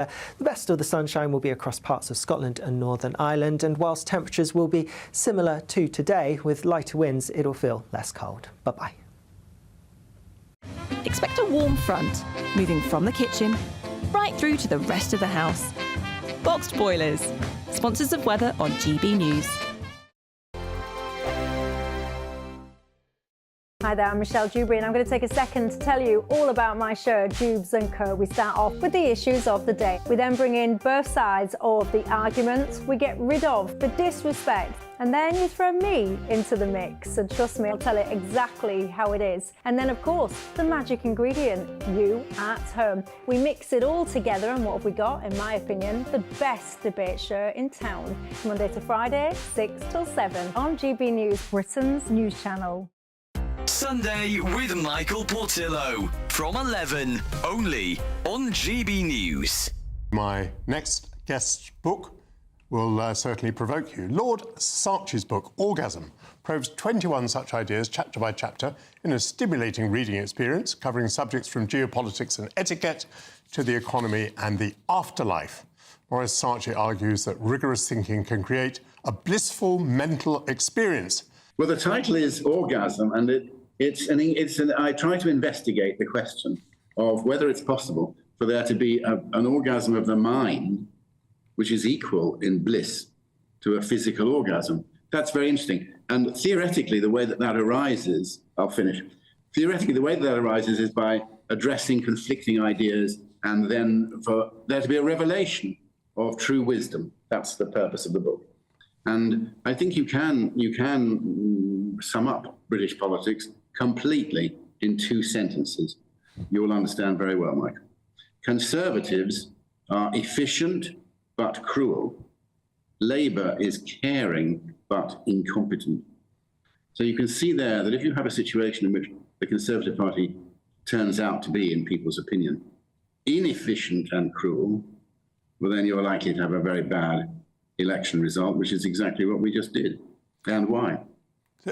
The best of the sunshine will be across parts of Scotland and Northern Ireland, and whilst temperatures will be similar to today, with lighter winds, it'll feel less cold. Bye-bye. Expect a warm front, moving from the kitchen right through to the rest of the house. Boxed Boilers, sponsors of weather on GB News. Hi there, I'm Michelle Dewberry, and I'm going to take a second to tell you all about my show, Dubes & Co. We start off with the issues of the day. We then bring in both sides of the argument. We get rid of the disrespect. And then you throw me into the mix. And trust me, I'll tell it exactly how it is. And then, of course, the magic ingredient, you at home. We mix it all together, and what have we got? In my opinion, the best debate show in town. Monday to Friday, 6 till 7 on GB News, Britain's news channel. Sunday with Michael Portillo from 11, only on GB News. My next guest's book will certainly provoke you. Lord Saatchi's book, Orgasm, probes 21 such ideas, chapter by chapter, in a stimulating reading experience, covering subjects from geopolitics and etiquette to the economy and the afterlife. Whereas Saatchi argues that rigorous thinking can create a blissful mental experience. Well, the title is Orgasm, and I try to investigate the question of whether it's possible for there to be an orgasm of the mind which is equal in bliss to a physical orgasm. That's very interesting. And theoretically, the way that arises, I'll finish. Theoretically, the way that arises is by addressing conflicting ideas and then for there to be a revelation of true wisdom. That's the purpose of the book. And I think you can sum up British politics completely in 2 sentences. You'll understand very well, Mike. Conservatives are efficient but cruel. Labour is caring but incompetent. So you can see there that if you have a situation in which the Conservative Party turns out to be, in people's opinion, inefficient and cruel, well, then you're likely to have a very bad election result, which is exactly what we just did. And why?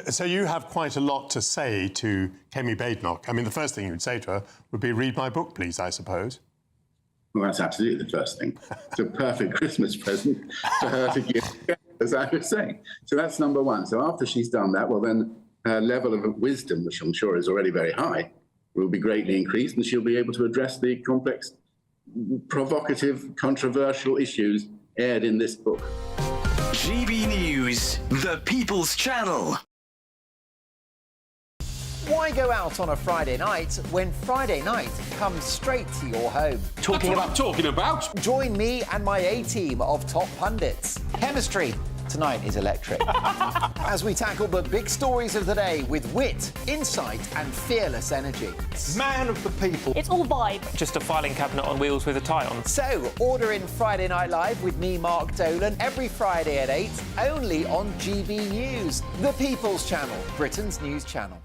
So you have quite a lot to say to Kemi Badenoch. I mean, the first thing you would say to her would be, read my book, please, I suppose. Well, that's absolutely the first thing. It's a perfect Christmas present for her to give, as I was saying. So that's number one. So after she's done that, well, then her level of wisdom, which I'm sure is already very high, will be greatly increased, and she'll be able to address the complex, provocative, controversial issues aired in this book. GB News, the People's Channel. Why go out on a Friday night when Friday night comes straight to your home? Talking about? Join me and my A-team of top pundits. Chemistry tonight is electric. As we tackle the big stories of the day with wit, insight and fearless energy. Man of the people. It's all vibe. Just a filing cabinet on wheels with a tie on. So, order in Friday Night Live with me, Mark Dolan, every Friday at 8, only on GB News, the People's Channel, Britain's news channel.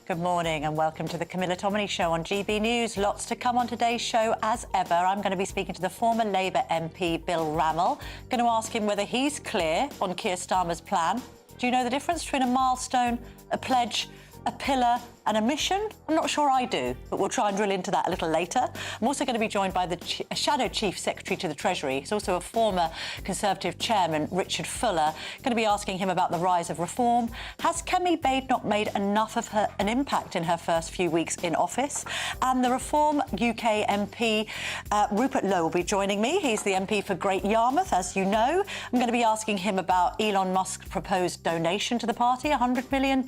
Good morning and welcome to the Camilla Tominey Show on GB News. Lots to come on today's show as ever. I'm going to be speaking to the former Labour MP Bill Rammell. Going to ask him whether he's clear on Keir Starmer's plan. Do you know the difference between a milestone, a pledge, a pillar and a mission? I'm not sure I do, but we'll try and drill into that a little later. I'm also going to be joined by the Shadow Chief Secretary to the Treasury. He's also a former Conservative chairman, Richard Fuller. Going to be asking him about the rise of reform. Has Kemi Badenoch made enough of an impact in her first few weeks in office? And the Reform UK MP, Rupert Lowe, will be joining me. He's the MP for Great Yarmouth, as you know. I'm going to be asking him about Elon Musk's proposed donation to the party, $100 million.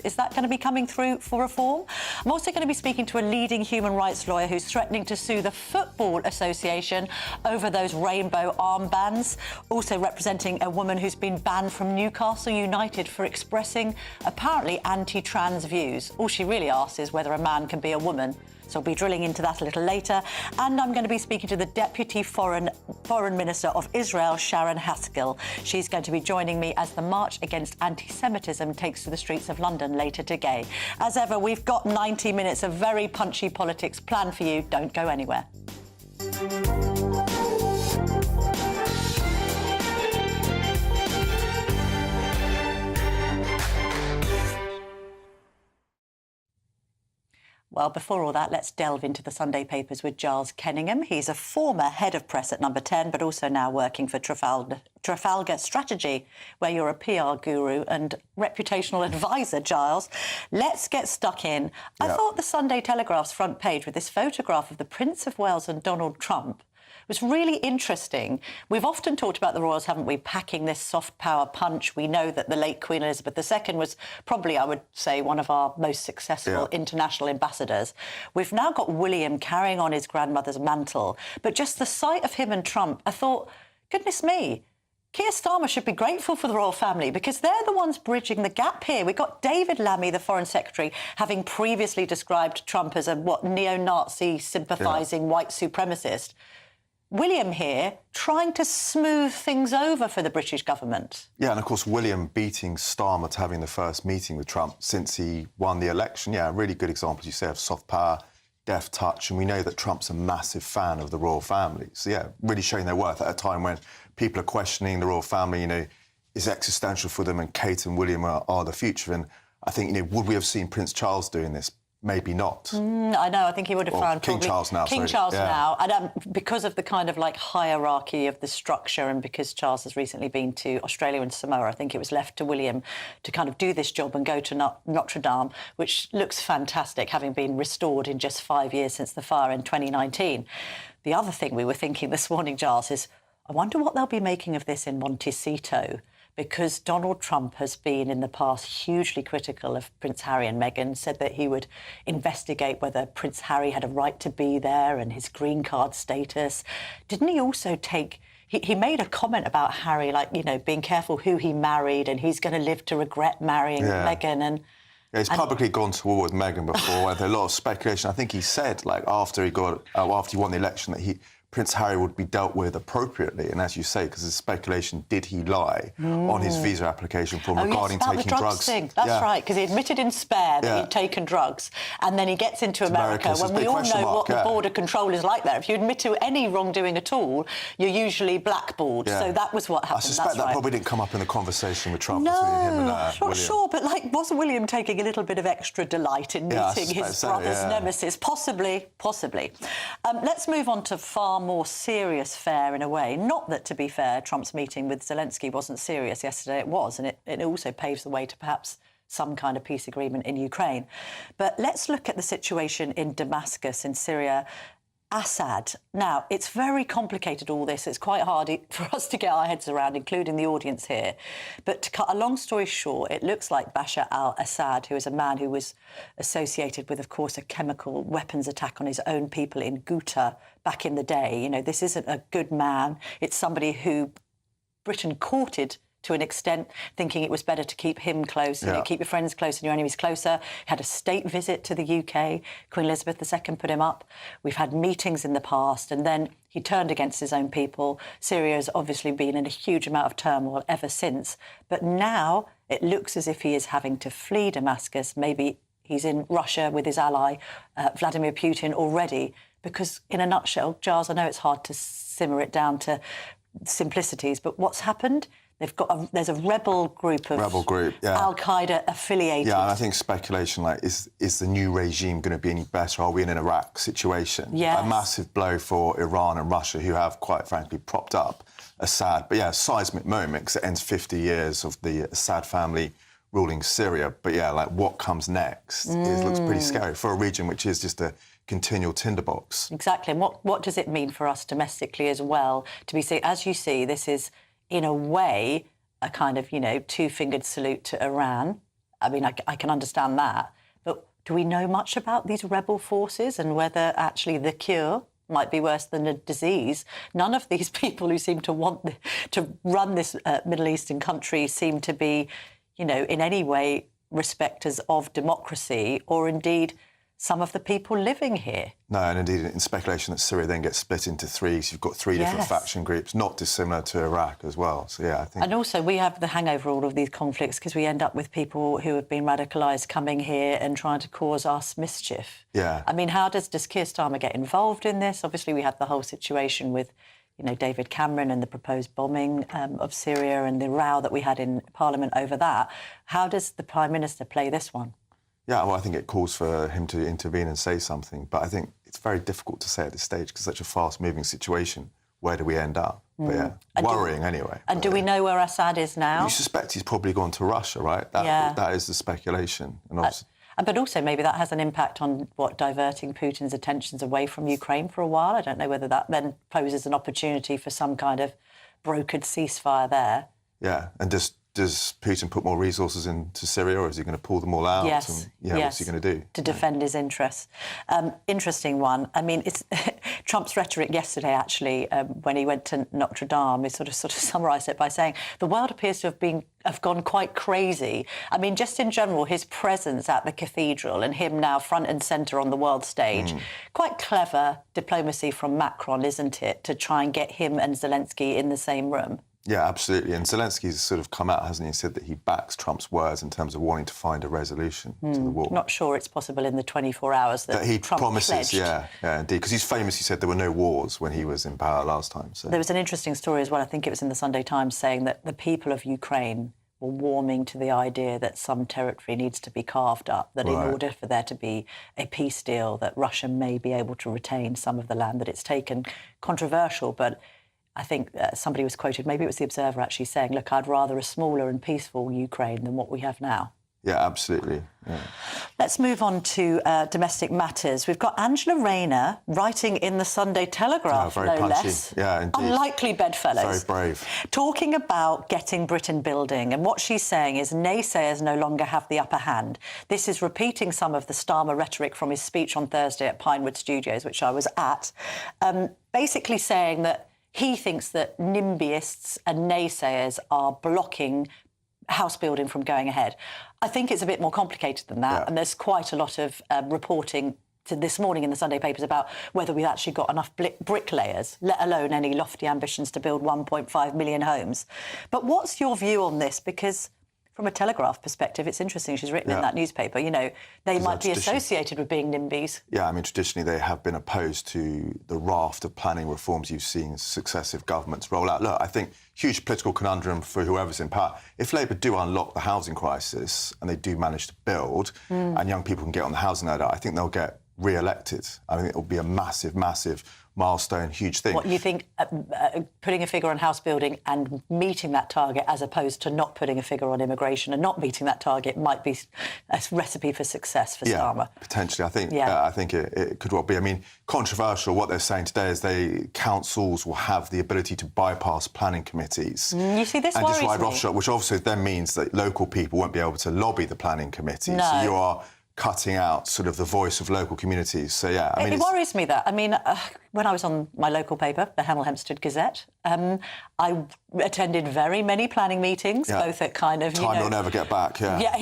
Is that going to be coming through for reform? I'm also going to be speaking to a leading human rights lawyer who's threatening to sue the Football Association over those rainbow armbands, also representing a woman who's been banned from Newcastle United for expressing apparently anti-trans views. All she really asks is whether a man can be a woman. So we'll be drilling into that a little later. And I'm going to be speaking to the Deputy Foreign Minister of Israel, Sharon Haskell. She's going to be joining me as the March Against Anti-Semitism takes to the streets of London later today. As ever, we've got 90 minutes of very punchy politics planned for you. Don't go anywhere. Well, before all that, let's delve into the Sunday papers with Giles Kenningham. He's a former head of press at Number 10, but also now working for Trafalgar Strategy, where you're a PR guru and reputational advisor, Giles. Let's get stuck in. I thought the Sunday Telegraph's front page with this photograph of the Prince of Wales and Donald Trump was really interesting. We've often talked about the royals, haven't we, packing this soft power punch. We know that the late Queen Elizabeth II was probably, I would say, one of our most successful international ambassadors. We've now got William carrying on his grandmother's mantle. But just the sight of him and Trump, I thought, goodness me, Keir Starmer should be grateful for the royal family because they're the ones bridging the gap here. We've got David Lammy, the Foreign Secretary, having previously described Trump as a, neo-Nazi sympathising white supremacist. William here trying to smooth things over for the British government. Yeah, and of course, William beating Starmer to having the first meeting with Trump since he won the election. Yeah, a really good example, as you say, of soft power, deft touch. And we know that Trump's a massive fan of the royal family. So, yeah, really showing their worth at a time when people are questioning the royal family, is existential for them, and Kate and William are the future. And I think, would we have seen Prince Charles doing this? Maybe not. I know, I think he would have found King Charles now. King Charles now. And because of the kind of hierarchy of the structure, and because Charles has recently been to Australia and Samoa, I think it was left to William to kind of do this job and go to Notre Dame, which looks fantastic, having been restored in just 5 years since the fire in 2019. The other thing we were thinking this morning, Giles, is I wonder what they'll be making of this in Montecito, because Donald Trump has been in the past hugely critical of Prince Harry and Meghan, said that he would investigate whether Prince Harry had a right to be there and his green card status. Didn't he also take... He made a comment about Harry, being careful who he married and he's going to live to regret marrying Meghan. And he's publicly gone to war with Meghan before, and a lot of speculation. I think he said, after he won the election, that Prince Harry would be dealt with appropriately. And as you say, because there's speculation, did he lie on his visa application form regarding taking drugs? Thing. That's right, because he admitted in Spare that he'd taken drugs. And then he gets into America when we all know what the border control is like there. If you admit to any wrongdoing at all, you're usually blackballed. So that was what happened. I suspect that probably didn't come up in the conversation with Trump. No, between him and, I'm not sure, but was William taking a little bit of extra delight in meeting his brother's nemesis? Possibly. Let's move on to far more serious fare in a way. Not that, to be fair, Trump's meeting with Zelensky wasn't serious yesterday. It was, and it also paves the way to perhaps some kind of peace agreement in Ukraine. But let's look at the situation in Damascus, in Syria. Assad. Now, it's very complicated, all this. It's quite hard for us to get our heads around, including the audience here. But to cut a long story short, it looks like Bashar al-Assad, who is a man who was associated with, of course, a chemical weapons attack on his own people in Ghouta back in the day. This isn't a good man. It's somebody who Britain courted to an extent, thinking it was better to keep him close, keep your friends close and your enemies closer. He had a state visit to the UK. Queen Elizabeth II put him up. We've had meetings in the past, and then he turned against his own people. Syria has obviously been in a huge amount of turmoil ever since. But now it looks as if he is having to flee Damascus. Maybe he's in Russia with his ally, Vladimir Putin, already. Because, in a nutshell, Giles, I know it's hard to simmer it down to simplicities, but what's happened? There's a rebel group Al-Qaeda affiliated. Yeah, and I think speculation is the new regime going to be any better? Are we in an Iraq situation? Yes. A massive blow for Iran and Russia, who have, quite frankly, propped up Assad. But yeah, a seismic moment, because it ends 50 years of the Assad family ruling Syria. But yeah, what comes next looks pretty scary for a region which is just a continual tinderbox. Exactly. And what does it mean for us domestically as well? To be saying, as you see, this is, in a way, a kind of, two-fingered salute to Iran. I mean, I can understand that. But do we know much about these rebel forces and whether actually the cure might be worse than a disease? None of these people who seem to want to run this Middle Eastern country seem to be, in any way respecters of democracy, or indeed some of the people living here. No, and indeed, in speculation that Syria then gets split into three, so you've got three different faction groups, not dissimilar to Iraq as well. So, yeah, I think... And also, we have the hangover of all of these conflicts because we end up with people who have been radicalised coming here and trying to cause us mischief. Yeah. I mean, how does Keir Starmer get involved in this? Obviously, we had the whole situation with, David Cameron and the proposed bombing of Syria and the row that we had in Parliament over that. How does the Prime Minister play this one? Yeah, well, I think it calls for him to intervene and say something. But I think it's very difficult to say at this stage because it's such a fast-moving situation. Where do we end up? But yeah, worrying anyway. And do we know where Assad is now? You suspect he's probably gone to Russia, right? That is the speculation. And obviously... But also maybe that has an impact on diverting Putin's attentions away from Ukraine for a while. I don't know whether that then poses an opportunity for some kind of brokered ceasefire there. Yeah, and does Putin put more resources into Syria, or is he going to pull them all out? Yes. And, what's he going to do? To defend his interests. Interesting one. I mean, it's Trump's rhetoric yesterday, actually, when he went to Notre Dame, he sort of summarised it by saying the world appears to have gone quite crazy. I mean, just in general, his presence at the cathedral and him now front and centre on the world stage, quite clever diplomacy from Macron, isn't it, to try and get him and Zelensky in the same room? Yeah, absolutely. And Zelensky's sort of come out, hasn't he, said that he backs Trump's words in terms of wanting to find a resolution to the war. Not sure it's possible in the 24 hours that he Trump promises, pledged. yeah, indeed. Because he's famously said there were no wars when he was in power last time. So. There was an interesting story as well, I think it was in the Sunday Times, saying that the people of Ukraine were warming to the idea that some territory needs to be carved up, that in order for there to be a peace deal, that Russia may be able to retain some of the land that it's taken. Controversial, but I think somebody was quoted, maybe it was The Observer, actually saying, look, I'd rather a smaller and peaceful Ukraine than what we have now. Yeah, absolutely. Yeah. Let's move on to domestic matters. We've got Angela Rayner writing in the Sunday Telegraph, very no punchy. less. Yeah, indeed. Unlikely bedfellows. Very brave. Talking about getting Britain building. And what she's saying is naysayers no longer have the upper hand. This is repeating some of the Starmer rhetoric from his speech on Thursday at Pinewood Studios, which I was at, basically saying that he thinks that NIMBYists and naysayers are blocking house building from going ahead. I think it's a bit more complicated than that, and there's quite a lot of reporting this morning in the Sunday papers about whether we've actually got enough bricklayers, let alone any lofty ambitions to build 1.5 million homes. But what's your view on this? Because from a Telegraph perspective, it's interesting. She's written in that newspaper, you know, they might be associated with being NIMBYs. Yeah, I mean, traditionally they have been opposed to the raft of planning reforms you've seen successive governments roll out. Look, I think huge political conundrum for whoever's in power. If Labour do unlock the housing crisis and they do manage to build and young people can get on the housing ladder, I think they'll get re-elected. I think it'll be a massive, massive milestone, huge thing. What you think, putting a figure on house building and meeting that target as opposed to not putting a figure on immigration and not meeting that target might be a recipe for success for Starmer? Potentially. I think it could well be. I mean, controversial, what they're saying today is councils will have the ability to bypass planning committees. You see, this worries me. And just ride which obviously then means that local people won't be able to lobby the planning committee. No. So you are cutting out sort of the voice of local communities. So, yeah, I mean... It worries me that. I mean, when I was on my local paper, the Hemel Hempstead Gazette, I attended very many planning meetings, both at kind of, Time you'll never get back, Yeah,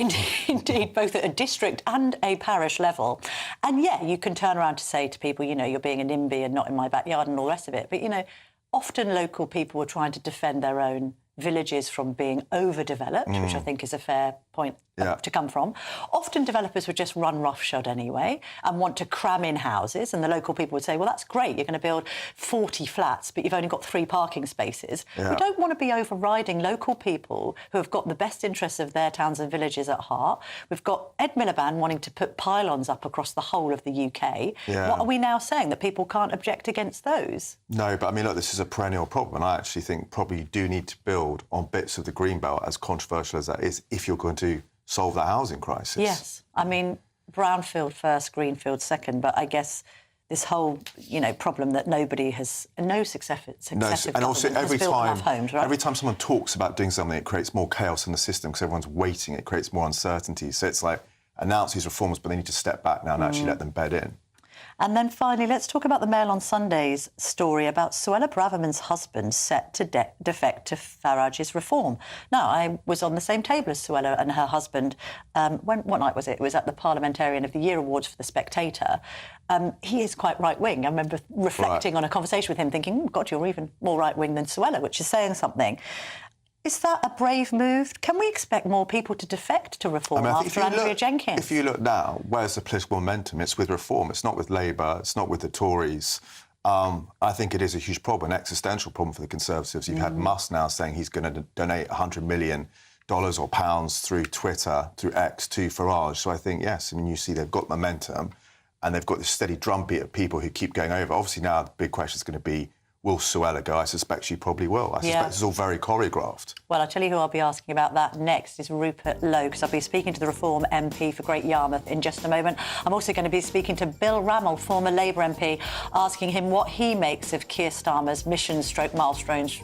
indeed, both at a district and a parish level. And, you can turn around to say to people, you're being a NIMBY and not in my backyard and all the rest of it. But, often local people were trying to defend their own villages from being overdeveloped, which I think is a fair point to come from. Often developers would just run roughshod anyway and want to cram in houses, and the local people would say, well, that's great, you're going to build 40 flats, but you've only got 3 parking spaces. We don't want to be overriding local people who have got the best interests of their towns and villages at heart. We've got Ed Miliband wanting to put pylons up across the whole of the UK. What are we now saying, that people can't object against those? No, but I mean, look, this is a perennial problem, and I actually think probably you do need to build on bits of the Greenbelt, as controversial as that is, if you're going to solve the housing crisis. Yes. I mean, brownfield first, greenfield second, but I guess this whole, problem that nobody has, no successive and also every time, homes, right? Every time someone talks about doing something, it creates more chaos in the system because everyone's waiting. It creates more uncertainty. So it's like, announce these reforms, but they need to step back now and actually let them bed in. And then finally, let's talk about the Mail on Sunday's story about Suella Braverman's husband set to defect to Farage's reform. Now, I was on the same table as Suella and her husband. What night was it? It was at the Parliamentarian of the Year Awards for The Spectator. He is quite right-wing. I remember reflecting on a conversation with him thinking, God, you're even more right-wing than Suella, which is saying something. Is that a brave move? Can we expect more people to defect to reform after Andrea Jenkins? If you look now, where's the political momentum? It's with reform. It's not with Labour. It's not with the Tories. I think it is a huge problem, an existential problem for the Conservatives. You've had Musk now saying he's going to donate 100 million dollars or pounds through Twitter, through X, to Farage. So I think, yes, I mean, you see they've got momentum and they've got this steady drumbeat of people who keep going over. Obviously now the big question is going to be, will Suella go? I suspect she probably will. I suspect this is all very choreographed. Well, I'll tell you who I'll be asking about that next is Rupert Lowe, because I'll be speaking to the Reform MP for Great Yarmouth in just a moment. I'm also going to be speaking to Bill Rammell, former Labour MP, asking him what he makes of Keir Starmer's mission stroke milestones,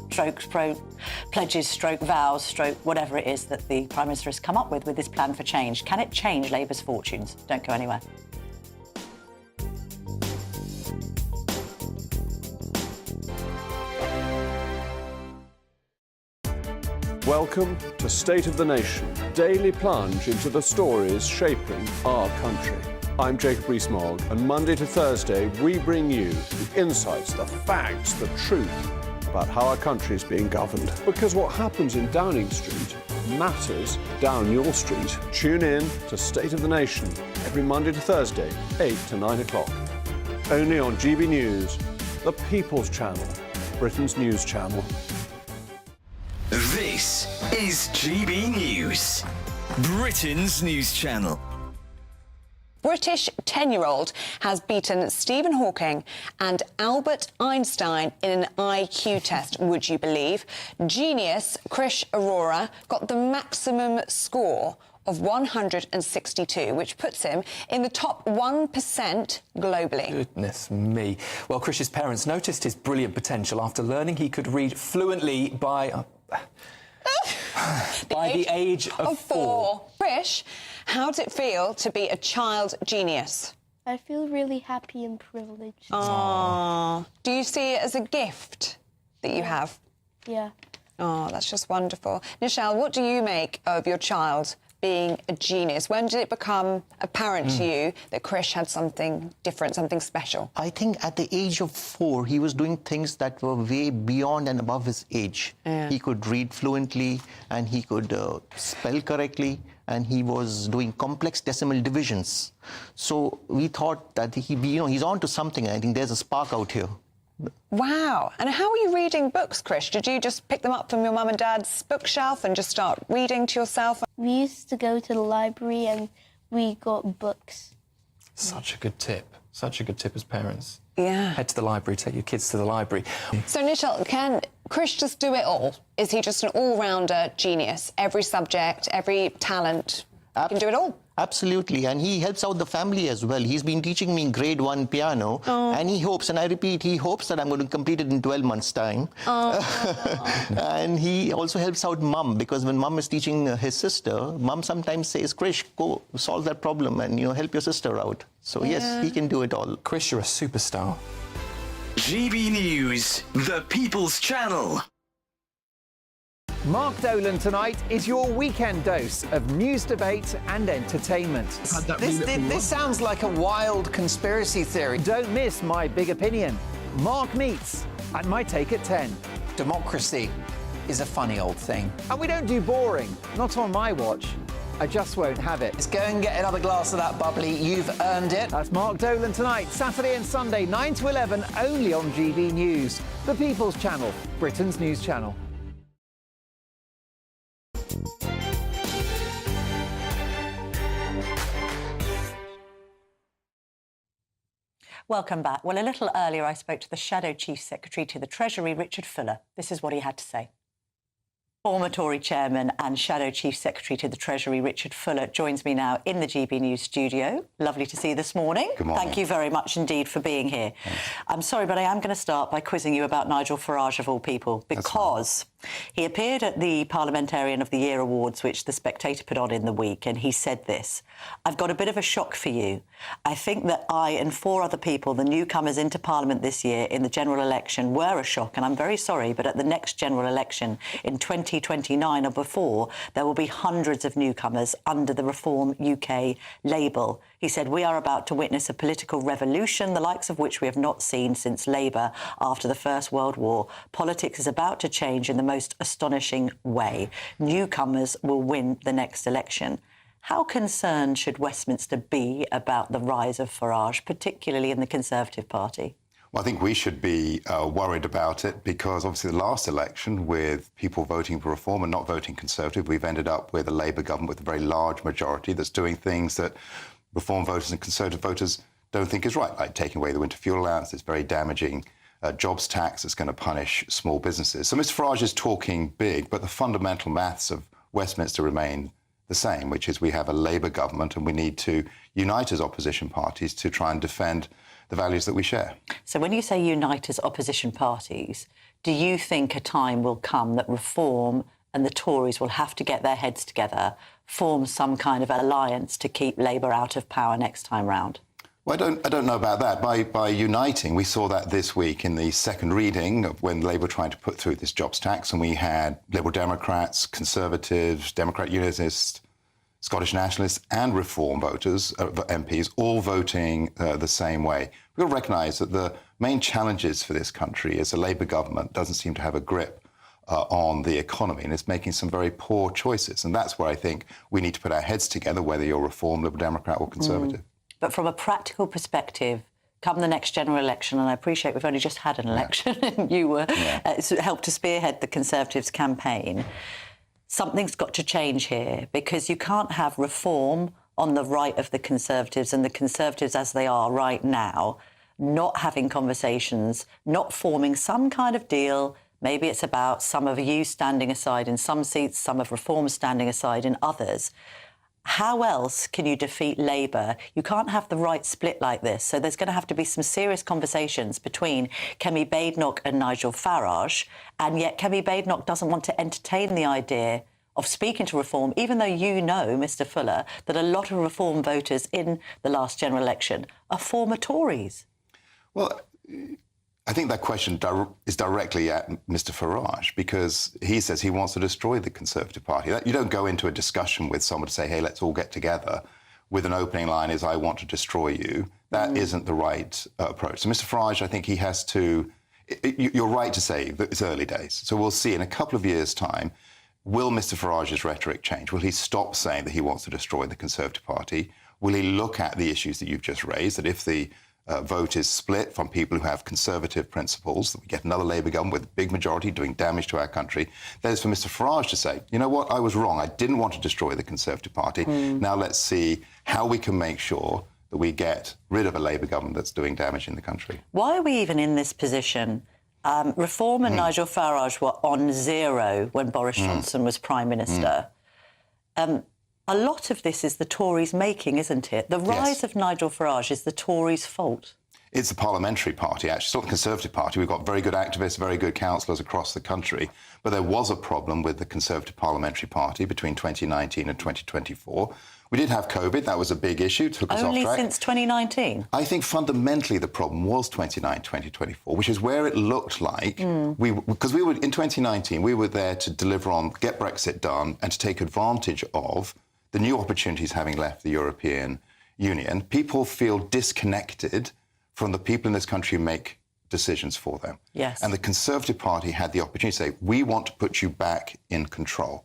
pledges, vows, whatever it is that the Prime Minister has come up with this plan for change. Can it change Labour's fortunes? Don't go anywhere. Welcome to State of the Nation, daily plunge into the stories shaping our country. I'm Jacob Rees-Mogg, and Monday to Thursday we bring you the insights, the facts, the truth about how our country is being governed. Because what happens in Downing Street matters down your street. Tune in to State of the Nation every Monday to Thursday, 8 to 9 o'clock. Only on GB News, the People's Channel, Britain's news channel. This is GB News, Britain's news channel. British 10-year-old has beaten Stephen Hawking and Albert Einstein in an IQ test, would you believe? Genius Krish Arora got the maximum score of 162, which puts him in the top 1% globally. Goodness me. Well, Krish's parents noticed his brilliant potential after learning he could read fluently by the age of 4. Krish, how does it feel to be a child genius? I feel really happy and privileged. Aww. Do you see it as a gift that you have? Yeah. Oh, that's just wonderful. Nichelle, what do you make of your child being a genius? When did it become apparent to you that Krish had something different, something special? I think at the age of 4, he was doing things that were way beyond and above his age. Yeah. He could read fluently and he could spell correctly, and he was doing complex decimal divisions. So we thought that he's on to something. I think there's a spark out here. Wow. And how were you reading books, Krish? Did you just pick them up from your mum and dad's bookshelf and just start reading to yourself? We used to go to the library and we got books. Such a good tip. Such a good tip as parents. Yeah. Head to the library, take your kids to the library. So, Nichelle, can Krish just do it all? Is he just an all-rounder genius? Every subject, every talent, he can do it all? Absolutely, and he helps out the family as well. He's been teaching me grade 1 piano, and he hopes, and I repeat, he hopes that I'm going to complete it in 12 months' time. And he also helps out Mum, because when Mum is teaching his sister, Mum sometimes says, Krish, go solve that problem and, help your sister out. So, yes, he can do it all. Krish, you're a superstar. GB News, the People's Channel. Mark Dolan tonight is your weekend dose of news, debate and entertainment. This sounds like a wild conspiracy theory. Don't miss My Big Opinion. Mark Meets and My Take at 10. Democracy is a funny old thing. And we don't do boring. Not on my watch. I just won't have it. Let's go and get another glass of that bubbly. You've earned it. That's Mark Dolan tonight, Saturday and Sunday, 9 to 11, only on GB News. The People's Channel, Britain's news channel. Welcome back. Well, a little earlier I spoke to the Shadow Chief Secretary to the Treasury, Richard Fuller. This is what he had to say. Former Tory chairman and Shadow Chief Secretary to the Treasury, Richard Fuller, joins me now in the GB News studio. Lovely to see you this morning. Good morning. Thank you very much indeed for being here. Thanks. I'm sorry, but I am going to start by quizzing you about Nigel Farage, of all people, because he appeared at the Parliamentarian of the Year Awards, which The Spectator put on in the week, and he said this: I've got a bit of a shock for you. I think that I and 4 other people, the newcomers into Parliament this year in the general election, were a shock, and I'm very sorry, but at the next general election in 2029 or before, there will be hundreds of newcomers under the Reform UK label. He said, we are about to witness a political revolution, the likes of which we have not seen since Labour after the First World War. Politics is about to change in the most astonishing way. Newcomers will win the next election. How concerned should Westminster be about the rise of Farage, particularly in the Conservative Party? Well, I think we should be worried about it because obviously the last election, with people voting for Reform and not voting Conservative, we've ended up with a Labour government with a very large majority that's doing things that Reform voters and Conservative voters don't think is right, like taking away the winter fuel allowance. It's very damaging. Jobs tax that's going to punish small businesses. So Mr Farage is talking big, but the fundamental maths of Westminster remain the same, which is we have a Labour government and we need to unite as opposition parties to try and defend the values that we share. So when you say unite as opposition parties, do you think a time will come that Reform and the Tories will have to get their heads together, form some kind of alliance to keep Labour out of power next time round? Well, I don't know about that. By uniting, we saw that this week in the second reading of when Labour were trying to put through this jobs tax, and we had Liberal Democrats, Conservatives, Democrat Unionists, Scottish Nationalists and Reform voters, MPs, all voting the same way. We've got to recognise that the main challenges for this country is a Labour government doesn't seem to have a grip on the economy and is making some very poor choices. And that's where I think we need to put our heads together, whether you're Reform, Liberal Democrat or Conservative. But from a practical perspective, come the next general election, and I appreciate we've only just had an election and you were helped to spearhead the Conservatives' campaign, something's got to change here, because you can't have Reform on the right of the Conservatives and the Conservatives as they are right now not having conversations, not forming some kind of deal. Maybe it's about some of you standing aside in some seats, some of Reform standing aside in others. How else can you defeat Labour? You can't have the right split like this. So there's going to have to be some serious conversations between Kemi Badenoch and Nigel Farage. And yet Kemi Badenoch doesn't want to entertain the idea of speaking to Reform, even though you know, Mr Fuller, that a lot of Reform voters in the last general election are former Tories. Well, I think that question is directly at Mr Farage, because he says he wants to destroy the Conservative Party. You don't go into a discussion with someone to say, hey, let's all get together, with an opening line is, I want to destroy you. That isn't the right approach. So Mr Farage, I think he has to... You're right to say that it's early days. So we'll see in a couple of years' time, will Mr Farage's rhetoric change? Will he stop saying that he wants to destroy the Conservative Party? Will he look at the issues that you've just raised, that if the vote is split from people who have conservative principles, that we get another Labour government with a big majority doing damage to our country, that is for Mr Farage to say, you know what, I was wrong. I didn't want to destroy the Conservative Party. Now let's see how we can make sure that we get rid of a Labour government that's doing damage in the country. Why are we even in this position? Reform and Nigel Farage were on zero when Boris Johnson was Prime Minister. A lot of this is the Tories making, isn't it? The rise of Nigel Farage is the Tories' fault. It's the parliamentary party, actually. It's not the Conservative Party. We've got very good activists, very good councillors across the country. But there was a problem with the Conservative parliamentary party between 2019 and 2024. We did have COVID. That was a big issue. Took us off track. Only since 2019? I think fundamentally the problem was 2019-2024, which is where it looked like because we were in 2019, we were there to deliver on, get Brexit done and to take advantage of the new opportunities having left the European Union. People feel disconnected from the people in this country who make decisions for them. Yes. And the Conservative Party had the opportunity to say, we want to put you back in control.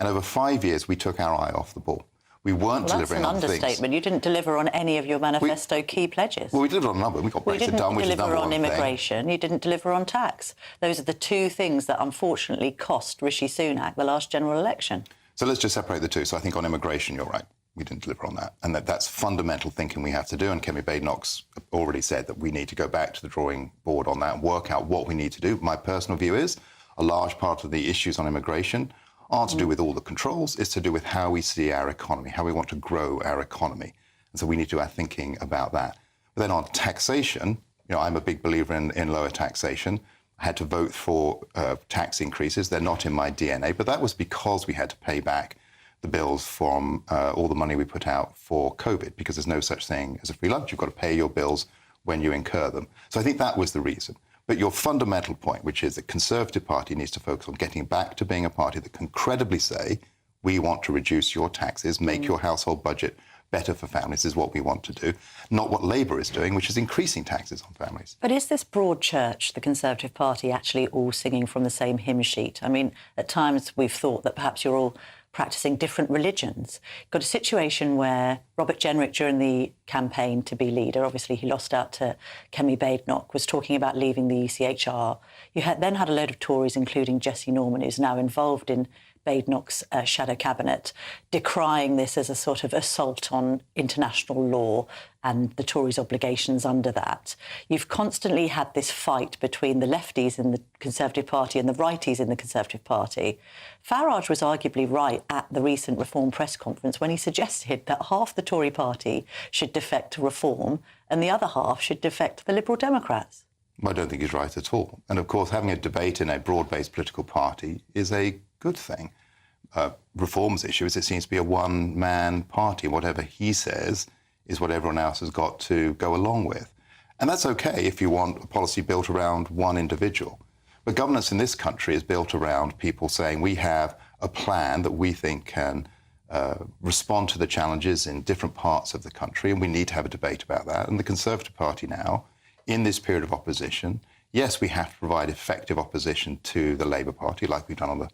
And over 5 years, we took our eye off the ball. We weren't delivering on things. That's an understatement. You didn't deliver on any of your manifesto key pledges. Well, we delivered on a number. We got Brexit done, which is number one thing. You didn't deliver on immigration. You didn't deliver on tax. Those are the two things that unfortunately cost Rishi Sunak the last general election. So let's just separate the two. So I think on immigration, you're right. We didn't deliver on that. And that's fundamental thinking we have to do. And Kemi Badenoch's already said that we need to go back to the drawing board on that and work out what we need to do. My personal view is a large part of the issues on immigration aren't to do with all the controls. It's to do with how we see our economy, how we want to grow our economy. And so we need to do our thinking about that. But then on taxation, I'm a big believer in lower taxation. I had to vote for tax increases. They're not in my DNA, but that was because we had to pay back the bills from all the money we put out for COVID, because there's no such thing as a free lunch. You've got to pay your bills when you incur them. So I think that was the reason. But your fundamental point, which is the Conservative Party needs to focus on getting back to being a party that can credibly say, we want to reduce your taxes, make your household budget better for families, is what we want to do, not what Labour is doing, which is increasing taxes on families. But is this broad church, the Conservative Party, actually all singing from the same hymn sheet? I mean, at times we've thought that perhaps you're all practising different religions. Got a situation where Robert Jenrick, during the campaign to be leader, obviously he lost out to Kemi Badenoch, was talking about leaving the ECHR. You then had a load of Tories, including Jessie Norman, who's now involved in Badenoch's shadow cabinet, decrying this as a sort of assault on international law and the Tories' obligations under that. You've constantly had this fight between the lefties in the Conservative Party and the righties in the Conservative Party. Farage was arguably right at the recent Reform press conference when he suggested that half the Tory party should defect to Reform and the other half should defect to the Liberal Democrats. I don't think he's right at all. And, of course, having a debate in a broad-based political party is a good thing. Reform's issue is it seems to be a one-man party. Whatever he says is what everyone else has got to go along with. And that's OK if you want a policy built around one individual. But governance in this country is built around people saying we have a plan that we think can respond to the challenges in different parts of the country, and we need to have a debate about that. And the Conservative Party now, in this period of opposition, yes, we have to provide effective opposition to the Labour Party, like we've done on the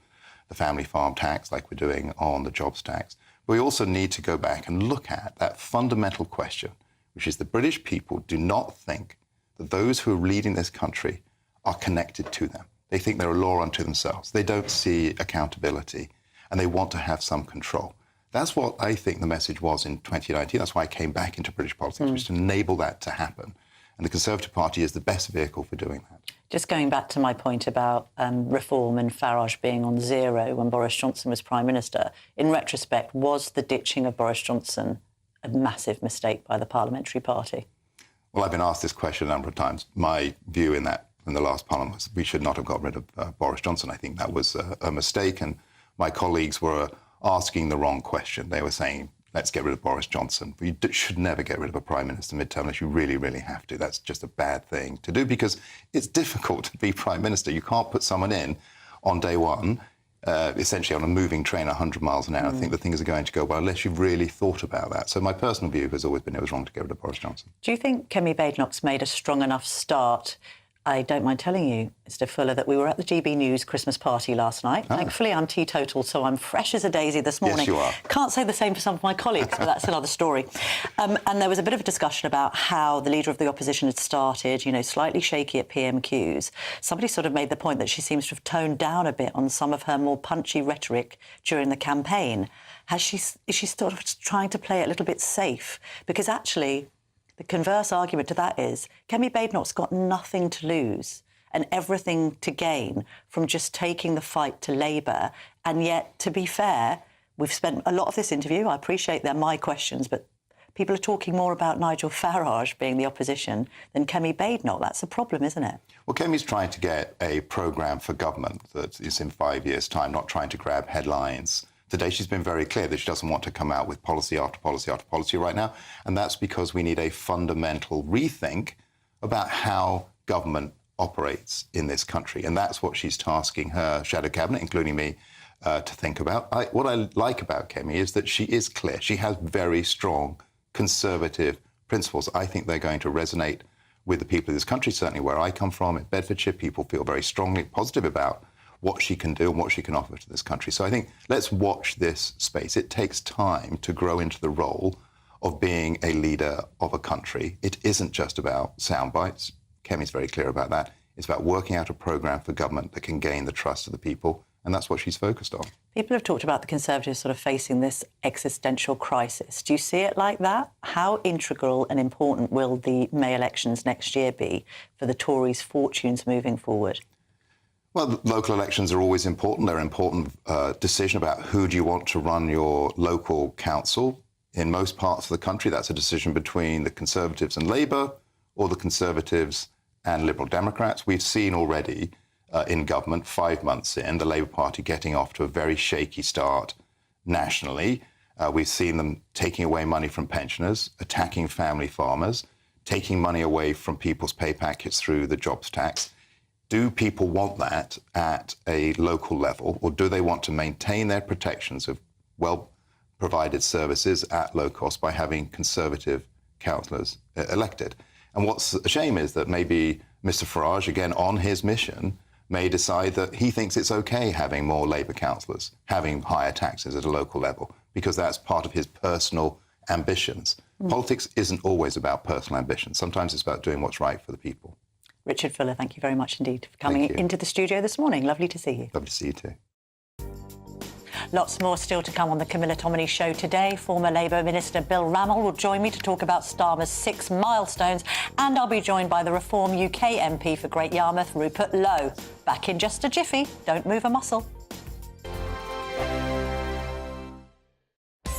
family farm tax, like we're doing on the jobs tax. But we also need to go back and look at that fundamental question, which is the British people do not think that those who are leading this country are connected to them. They think they're a law unto themselves. They don't see accountability, and they want to have some control. That's what I think the message was in 2019. That's why I came back into British politics, was to enable that to happen. And the Conservative Party is the best vehicle for doing that. Just going back to my point about Reform and Farage being on zero when Boris Johnson was Prime Minister, in retrospect, was the ditching of Boris Johnson a massive mistake by the Parliamentary Party? Well, I've been asked this question a number of times. My view in the last Parliament was we should not have got rid of Boris Johnson. I think that was a mistake, and my colleagues were asking the wrong question. They were saying, let's get rid of Boris Johnson. But you should never get rid of a Prime Minister midterm unless you really, really have to. That's just a bad thing to do because it's difficult to be Prime Minister. You can't put someone in on day one, essentially on a moving train 100 miles an hour and think that things are going to go well unless you've really thought about that. So my personal view has always been it was wrong to get rid of Boris Johnson. Do you think Kemi Badenoch's made a strong enough start? I don't mind telling you, Mr. Fuller, that we were at the GB News Christmas party last night. Thankfully, I'm teetotal, so I'm fresh as a daisy this morning. Yes, you are. Can't say the same for some of my colleagues, but that's another story. And there was a bit of a discussion about how the Leader of the Opposition had started, slightly shaky at PMQs. Somebody sort of made the point that she seems to have toned down a bit on some of her more punchy rhetoric during the campaign. Is she sort of trying to play it a little bit safe? Because actually, the converse argument to that is Kemi Badenoch's got nothing to lose and everything to gain from just taking the fight to Labour. And yet, to be fair, we've spent a lot of this interview, I appreciate they're my questions, but people are talking more about Nigel Farage being the opposition than Kemi Badenoch. That's a problem, isn't it? Well, Kemi's trying to get a programme for government that is in 5 years' time, not trying to grab headlines. Today, she's been very clear that she doesn't want to come out with policy after policy after policy right now, and that's because we need a fundamental rethink about how government operates in this country, and that's what she's tasking her shadow cabinet, including me, to think about. What I like about Kemi is that she is clear. She has very strong conservative principles. I think they're going to resonate with the people of this country, certainly where I come from, in Bedfordshire. People feel very strongly positive about what she can do and what she can offer to this country. So I think let's watch this space. It takes time to grow into the role of being a leader of a country. It isn't just about sound bites. Kemi's very clear about that. It's about working out a programme for government that can gain the trust of the people, and that's what she's focused on. People have talked about the Conservatives sort of facing this existential crisis. Do you see it like that? How integral and important will the May elections next year be for the Tories' fortunes moving forward? Well, local elections are always important. They're an important decision about who do you want to run your local council. In most parts of the country, that's a decision between the Conservatives and Labour or the Conservatives and Liberal Democrats. We've seen already in government, 5 months in, the Labour Party getting off to a very shaky start nationally. We've seen them taking away money from pensioners, attacking family farmers, taking money away from people's pay packets through the jobs tax. Do people want that at a local level, or do they want to maintain their protections of well-provided services at low cost by having Conservative councillors elected? And what's a shame is that maybe Mr Farage, again, on his mission, may decide that he thinks it's OK having more Labour councillors, having higher taxes at a local level, because that's part of his personal ambitions. Politics isn't always about personal ambition. Sometimes it's about doing what's right for the people. Richard Fuller, thank you very much indeed for coming into the studio this morning. Lovely to see you. Lovely to see you too. Lots more still to come on the Camilla Tominey show today. Former Labour Minister Bill Rammell will join me to talk about Starmer's 6 milestones, and I'll be joined by the Reform UK MP for Great Yarmouth, Rupert Lowe. Back in just a jiffy. Don't move a muscle.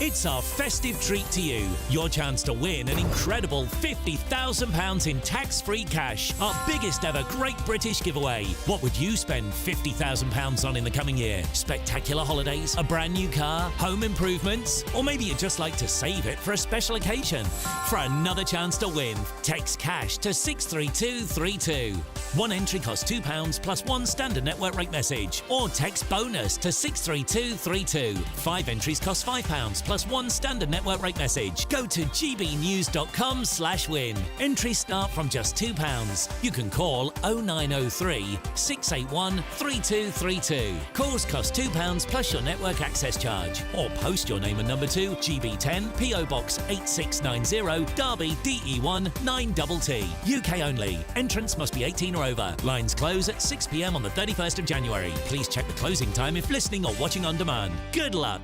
It's our festive treat to you. Your chance to win an incredible £50,000 in tax-free cash. Our biggest ever Great British giveaway. What would you spend £50,000 on in the coming year? Spectacular holidays, a brand new car, home improvements, or maybe you'd just like to save it for a special occasion. For another chance to win, text cash to 63232. One entry costs £2 plus one standard network rate message, or text bonus to 63232. 5 entries cost £5 plus one standard network rate message. Go to gbnews.com/win. Entries start from just £2. You can call 0903 681 3232. Calls cost £2 plus your network access charge. Or post your name and number to GB10 PO Box 8690 Derby DE1 9TT. UK only. Entrance must be 18 or over. Lines close at 6 p.m. on the 31st of January. Please check the closing time if listening or watching on demand. Good luck.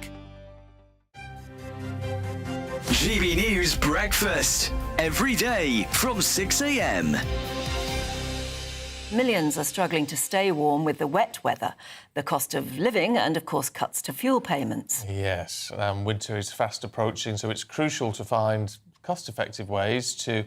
GB News Breakfast. Every day from 6 a.m. Millions are struggling to stay warm with the wet weather, the cost of living and, of course, cuts to fuel payments. Yes, winter is fast approaching, so it's crucial to find cost-effective ways to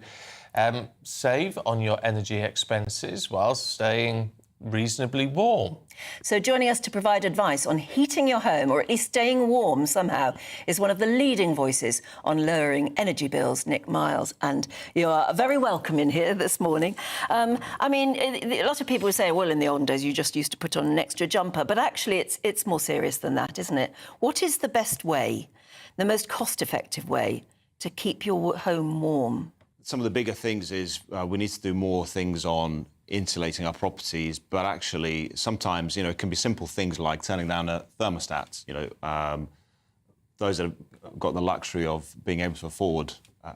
save on your energy expenses whilst staying reasonably warm. So joining us to provide advice on heating your home, or at least staying warm somehow, is one of the leading voices on lowering energy bills, Nick Miles. And you are very welcome in here this morning. I mean, a lot of people would say, well, in the olden days, you just used to put on an extra jumper. But actually, it's more serious than that, isn't it? What is the best way, the most cost-effective way to keep your home warm? Some of the bigger things is we need to do more things on insulating our properties, but actually sometimes, it can be simple things like turning down a thermostat. Those that have got the luxury of being able to afford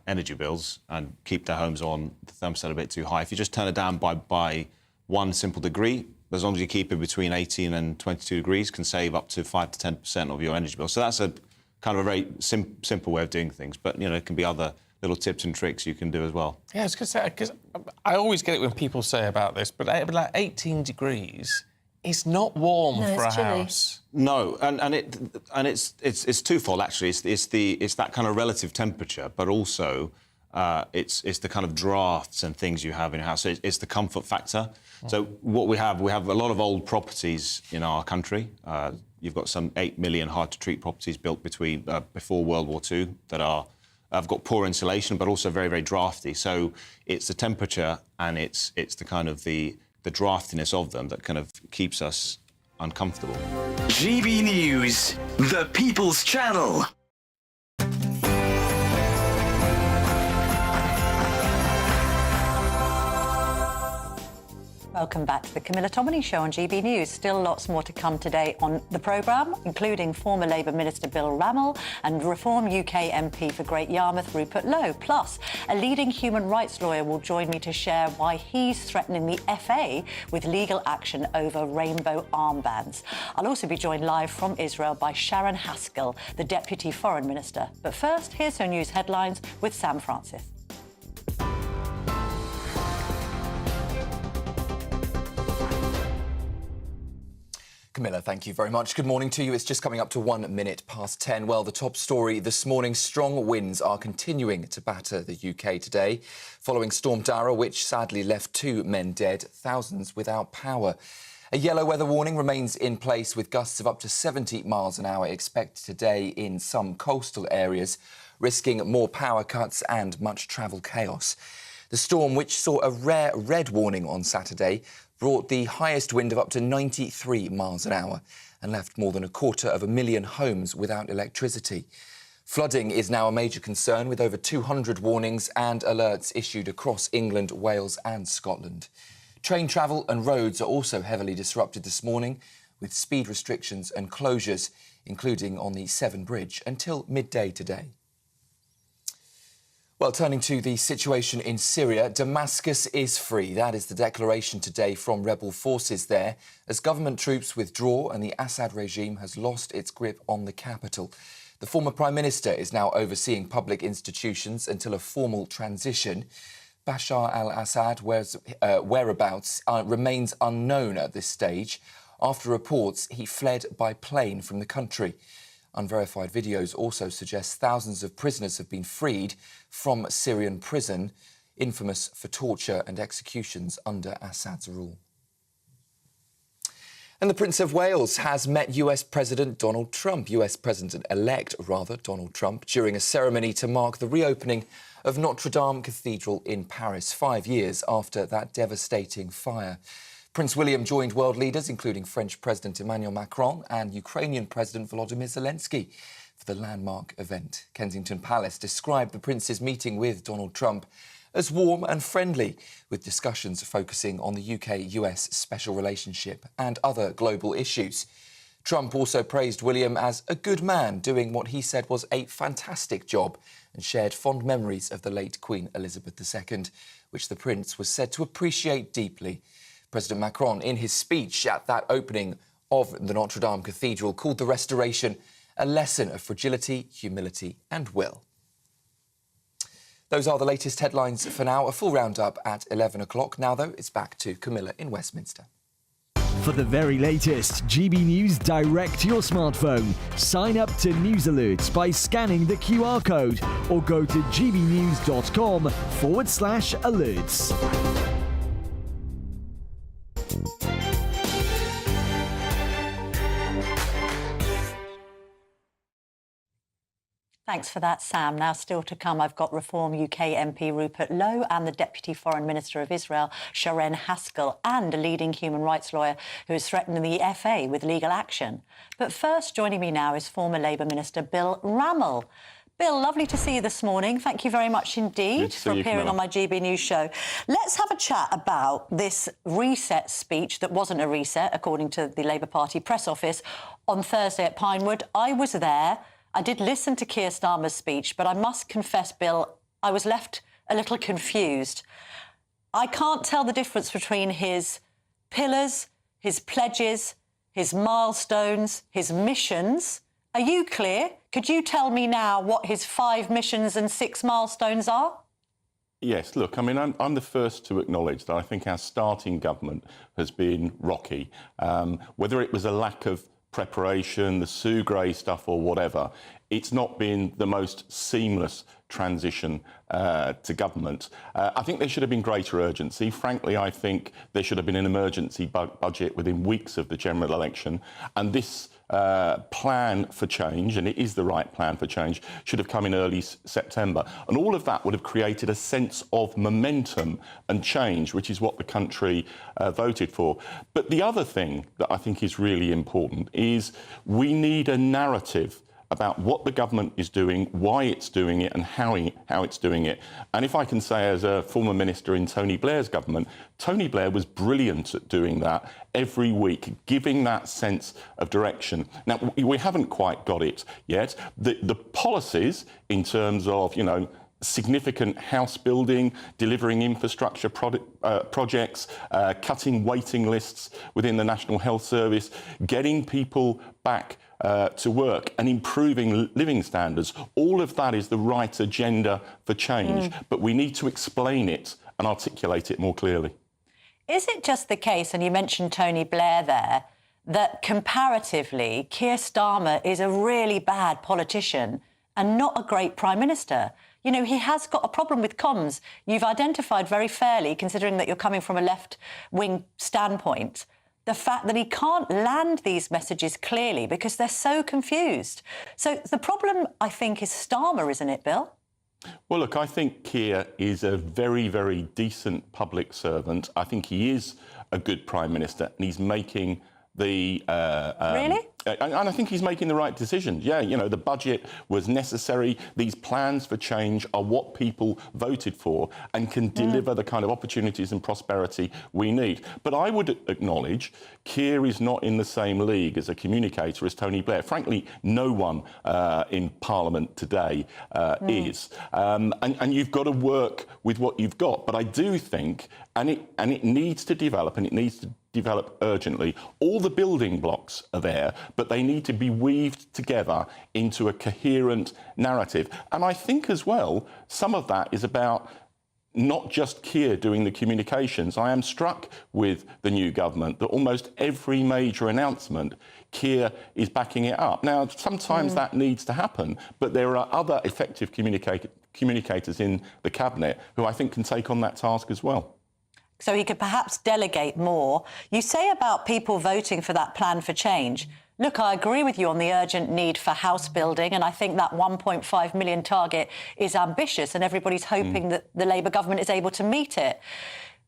energy bills and keep their homes on the thermostat a bit too high, if you just turn it down by one simple degree, as long as you keep it between 18 and 22 degrees, can save up to 5 to 10% of your energy bill. So that's a kind of a very simple way of doing things, but it can be other little tips and tricks you can do as well. Yeah, I was going to say, because I always get it when people say about this, but like 18 degrees is not warm for a house. No, and it's twofold actually. It's that kind of relative temperature, but also it's the kind of drafts and things you have in your house. So it's the comfort factor. So what we have a lot of old properties in our country. You've got some 8 million hard-to-treat properties built before World War II that have got poor insulation, but also very, very drafty. So it's the temperature and it's the kind of the draftiness of them that kind of keeps us uncomfortable. GB News, the People's Channel. Welcome back to the Camilla Tominey Show on GB News. Still lots more to come today on the programme, including former Labour Minister Bill Rammell and Reform UK MP for Great Yarmouth, Rupert Lowe. Plus, a leading human rights lawyer will join me to share why he's threatening the FA with legal action over rainbow armbands. I'll also be joined live from Israel by Sharon Haskell, the Deputy Foreign Minister. But first, here's her news headlines with Sam Francis. Camilla, thank you very much. Good morning to you. It's just coming up to 1 minute past 10. Well, the top story this morning, strong winds are continuing to batter the UK today, following Storm Dara, which sadly left 2 men dead, thousands without power. A yellow weather warning remains in place with gusts of up to 70 miles an hour expected today in some coastal areas, risking more power cuts and much travel chaos. The storm, which saw a rare red warning on Saturday, brought the highest wind of up to 93 miles an hour and left more than 250,000 homes without electricity. Flooding is now a major concern, with over 200 warnings and alerts issued across England, Wales and Scotland. Train travel and roads are also heavily disrupted this morning, with speed restrictions and closures, including on the Severn Bridge, until midday today. Well, turning to the situation in Syria, Damascus is free. That is the declaration today from rebel forces there, as government troops withdraw and the Assad regime has lost its grip on the capital. The former Prime Minister is now overseeing public institutions until a formal transition. Bashar al-Assad whereabouts remains unknown at this stage. After reports, he fled by plane from the country. Unverified videos also suggest thousands of prisoners have been freed from Syrian prison, infamous for torture and executions under Assad's rule. And the Prince of Wales has met US President Donald Trump, US President-elect, Donald Trump, during a ceremony to mark the reopening of Notre Dame Cathedral in Paris, 5 years after that devastating fire. Prince William joined world leaders, including French President Emmanuel Macron and Ukrainian President Volodymyr Zelensky, for the landmark event. Kensington Palace described the Prince's meeting with Donald Trump as warm and friendly, with discussions focusing on the UK-US special relationship and other global issues. Trump also praised William as a good man, doing what he said was a fantastic job, and shared fond memories of the late Queen Elizabeth II, which the Prince was said to appreciate deeply. President Macron, in his speech at that opening of the Notre Dame Cathedral, called the restoration a lesson of fragility, humility and will. Those are the latest headlines for now. A full roundup at 11 o'clock. Now, though, it's back to Camilla in Westminster. For the very latest GB News direct to your smartphone, sign up to News Alerts by scanning the QR code or go to gbnews.com/alerts. Thanks for that, Sam. Now, still to come, I've got Reform UK MP Rupert Lowe and the Deputy Foreign Minister of Israel, Sharon Haskell, and a leading human rights lawyer who is threatening the FA with legal action. But first, joining me now is former Labour Minister Bill Rammell. Bill, lovely to see you this morning. Thank you very much indeed for appearing on my GB News show. Let's have a chat about this reset speech that wasn't a reset, according to the Labour Party press office, on Thursday at Pinewood. I was there. I did listen to Keir Starmer's speech, but I must confess, Bill, I was left a little confused. I can't tell the difference between his pillars, his pledges, his milestones, his missions. Are you clear? Could you tell me now what his 5 missions and 6 milestones are? Yes, look, I mean, I'm the first to acknowledge that I think our starting government has been rocky. Whether it was a lack of preparation, the Sue Gray stuff or whatever, it's not been the most seamless transition to government. I think there should have been greater urgency. Frankly, I think there should have been an emergency budget within weeks of the general election. And this plan for change, and it is the right plan for change, should have come in early September. And all of that would have created a sense of momentum and change, which is what the country voted for. But the other thing that I think is really important is we need a narrative about what the government is doing, why it's doing it and how it's doing it. And if I can say, as a former minister in Tony Blair's government, Tony Blair was brilliant at doing that every week, giving that sense of direction. Now, we haven't quite got it yet. The policies in terms of, you know, significant house building, delivering infrastructure projects, cutting waiting lists within the National Health Service, getting people back to work and improving living standards. All of that is the right agenda for change, but we need to explain it and articulate it more clearly. Is it just the case, and you mentioned Tony Blair there, that comparatively Keir Starmer is a really bad politician and not a great Prime Minister? You know, he has got a problem with comms. You've identified very fairly, considering that you're coming from a left-wing standpoint, the fact that he can't land these messages clearly because they're so confused. So the problem, I think, is Starmer, isn't it, Bill? Well, look, I think Keir is a very, very decent public servant. I think he is a good Prime Minister and he's making the... Really? And I think he's making the right decision. Yeah, you know, the budget was necessary. These plans for change are what people voted for and can deliver the kind of opportunities and prosperity we need. But I would acknowledge Keir is not in the same league as a communicator as Tony Blair. Frankly, no one in Parliament today is. And you've got to work with what you've got. But I do think, and it needs to develop, and it needs to develop urgently. All the building blocks are there, but they need to be weaved together into a coherent narrative. And I think as well, some of that is about not just Keir doing the communications. I am struck with the new government that almost every major announcement, Keir is backing it up. Now, sometimes that needs to happen, but there are other effective communicators in the Cabinet who I think can take on that task as well. So he could perhaps delegate more. You say about people voting for that plan for change. Look, I agree with you on the urgent need for house building, and I think that 1.5 million target is ambitious, and everybody's hoping that the Labour government is able to meet it.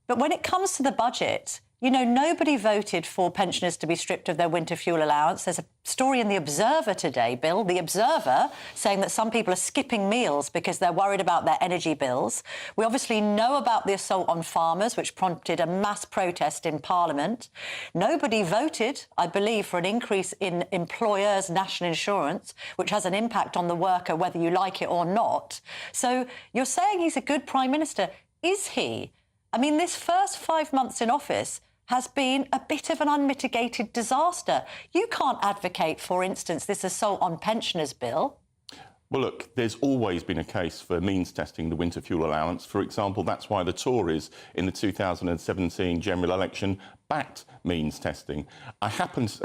But when it comes to the budget, you know, nobody voted for pensioners to be stripped of their winter fuel allowance. There's a story in The Observer today, Bill, The Observer, saying that some people are skipping meals because they're worried about their energy bills. We obviously know about the assault on farmers, which prompted a mass protest in Parliament. Nobody voted, I believe, for an increase in employers' national insurance, which has an impact on the worker, whether you like it or not. So you're saying he's a good Prime Minister. Is he? I mean, this first 5 months in office has been a bit of an unmitigated disaster. You can't advocate, for instance, this assault on pensioners, Bill. Well, look, there's always been a case for means testing the winter fuel allowance. For example, that's why the Tories in the 2017 general election backed means testing.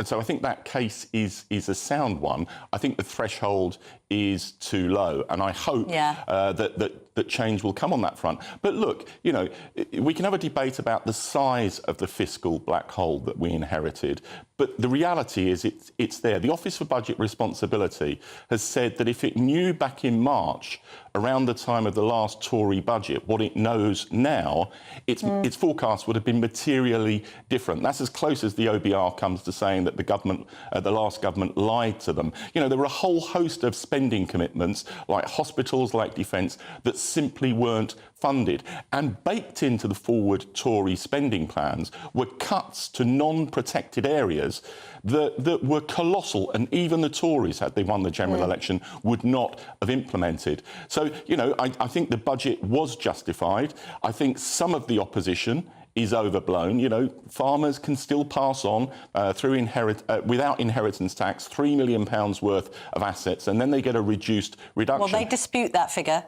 So I think that case is a sound one. I think the threshold is too low, and I hope that change will come on that front. But look, you know, we can have a debate about the size of the fiscal black hole that we inherited, but the reality is it's there. The Office for Budget Responsibility has said that if it knew back in March, around the time of the last Tory budget, what it knows now, its forecast would have been materially different. That's as close as the OBR comes to saying that the government, the last government, lied to them. You know, there were a whole host of spending commitments, like hospitals, like defence, that simply weren't funded. And baked into the forward Tory spending plans were cuts to non-protected areas that were colossal, and even the Tories, had they won the general election, would not have implemented. So, you know, I think the budget was justified. I think some of the opposition is overblown. You know, farmers can still pass on without inheritance tax £3 million worth of assets, and then they get a reduced reduction. Well, they dispute that figure.